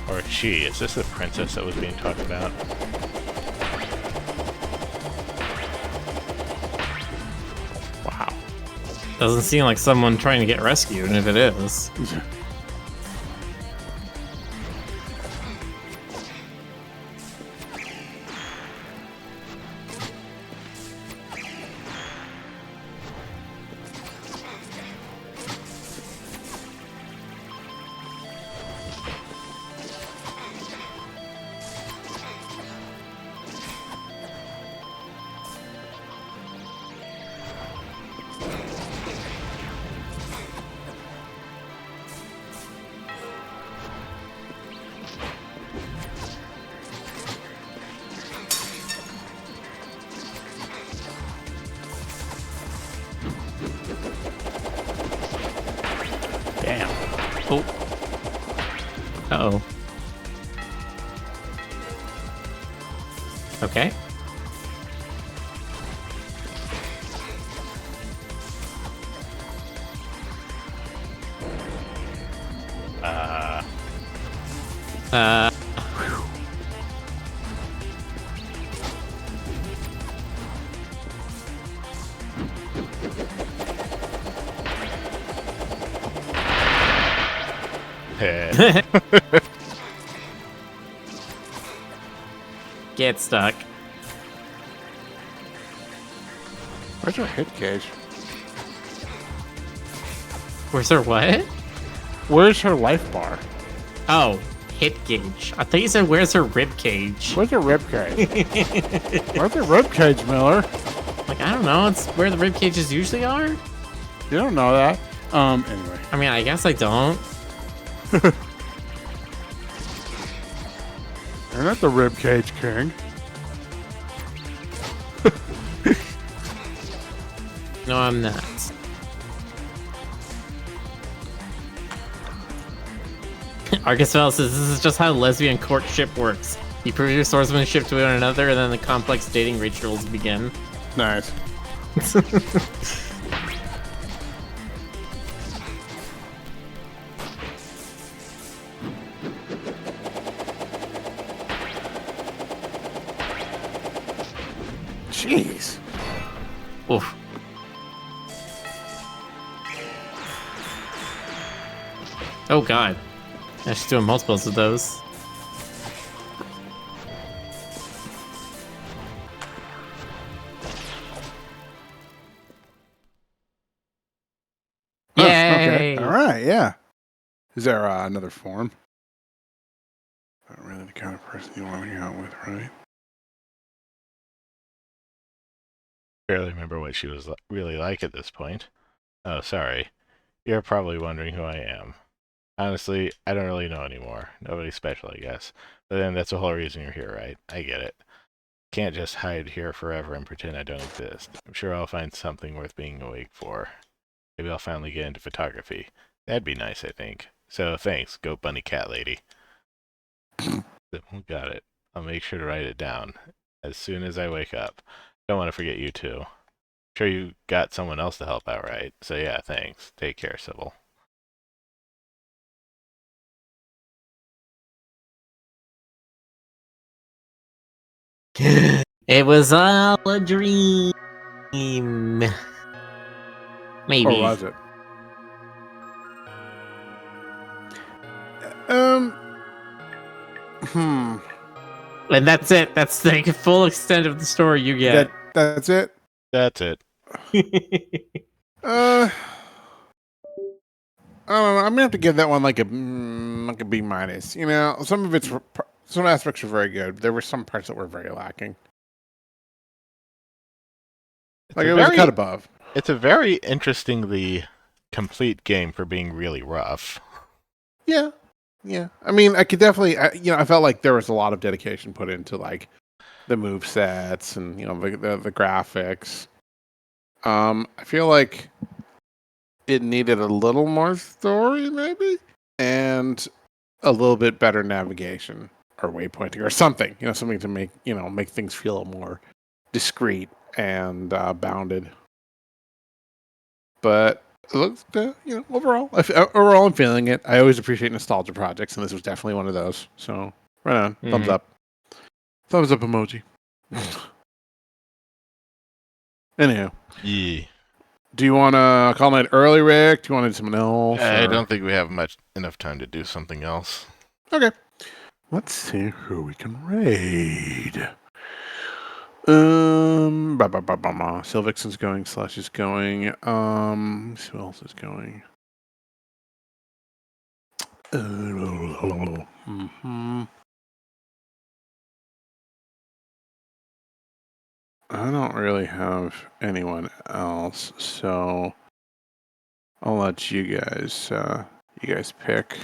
Or she. Is this the princess that was being talked about? Wow. Doesn't seem like someone trying to get rescued, and if it is. Damn. Oh. Uh-oh. Okay. Uh. Heh. Get stuck. Where's her hit gauge? Where's her what? Where's her life bar? Oh, hit gauge. I thought you said where's her rib cage. Where's her rib cage? Where's her rib cage, Miller? Like, I don't know. It's where the rib cages usually are. You don't know that. Anyway. I mean, I guess I don't. You're not the rib cage king. No, I'm not. Argus Fell says this is just how lesbian courtship works. You prove your swordsmanship to one another, and then the complex dating rituals begin. Nice. Jeez. Oof. Oh god. Yeah, she's doing multiples of those. Huh, Yay! okay. All right. Yeah. Is there another form? Not really the kind of person you want to hang out with, right? Barely remember what she was really like at this point. Oh, sorry. You're probably wondering who I am. Honestly, I don't really know anymore. Nobody special, I guess. But then that's the whole reason you're here, right? I get it. Can't just hide here forever and pretend I don't exist. I'm sure I'll find something worth being awake for. Maybe I'll finally get into photography. That'd be nice, I think. So thanks, Goat Bunny Cat Lady. Got it. I'll make sure to write it down as soon as I wake up. Don't want to forget you too. Sure you got someone else to help out, right? So yeah, thanks. Take care, Sybil. It was all a dream. Maybe. Or was it? And that's it. That's the full extent of the story you get. That's it. That's it. I don't know. I'm gonna have to give that one like a B minus. You know, some aspects were very good. There were some parts that were very lacking. Like it was cut above. It's a very interestingly complete game for being really rough. Yeah. I mean, I could definitely. I felt like there was a lot of dedication put into like the move sets and the graphics. I feel like it needed a little more story, maybe, and a little bit better navigation or waypointing or something. Something to make things feel more discreet and bounded. But it looks, overall, I'm feeling it. I always appreciate nostalgia projects, and this was definitely one of those. So, right on, thumbs up emoji. Anyhow, Yeah. do you want to call it early, Rick? Do you want to do someone else? I or- don't think we have enough time to do something else. Okay. Let's see who we can raid. Sylvixen's going. Slash is going. Who else is going? I don't really have anyone else, so I'll let you guys pick.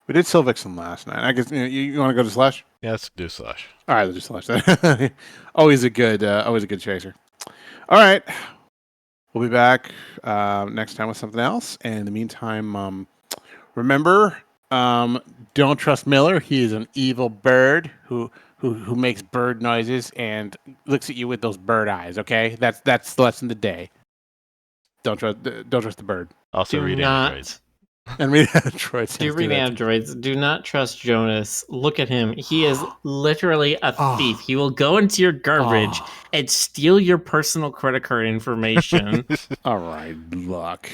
We did Sylvixen last night. I guess you want to go to Slash? Yeah, let's do Slash. All right, let's do Slash then. always a good chaser. All right, we'll be back next time with something else. And in the meantime, remember, don't trust Miller. He is an evil bird who makes bird noises and looks at you with those bird eyes. Okay, that's the lesson today. Don't trust the bird. Also Do read not. Androids. And read androids. Do yes, read that. androids. Do not trust Jonas. Look at him. He is literally a Oh. thief. He will go into your garbage Oh. and steal your personal credit card information All right, look.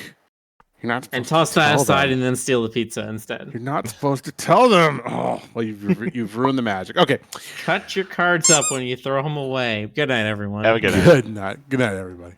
You're not and supposed toss to that tell aside them. and then steal the pizza instead. You're not supposed to tell them. Oh, well, you've ruined the magic. Okay. Cut your cards up when you throw them away. Good night, everyone. Have a good night. Good night. Good night, everybody.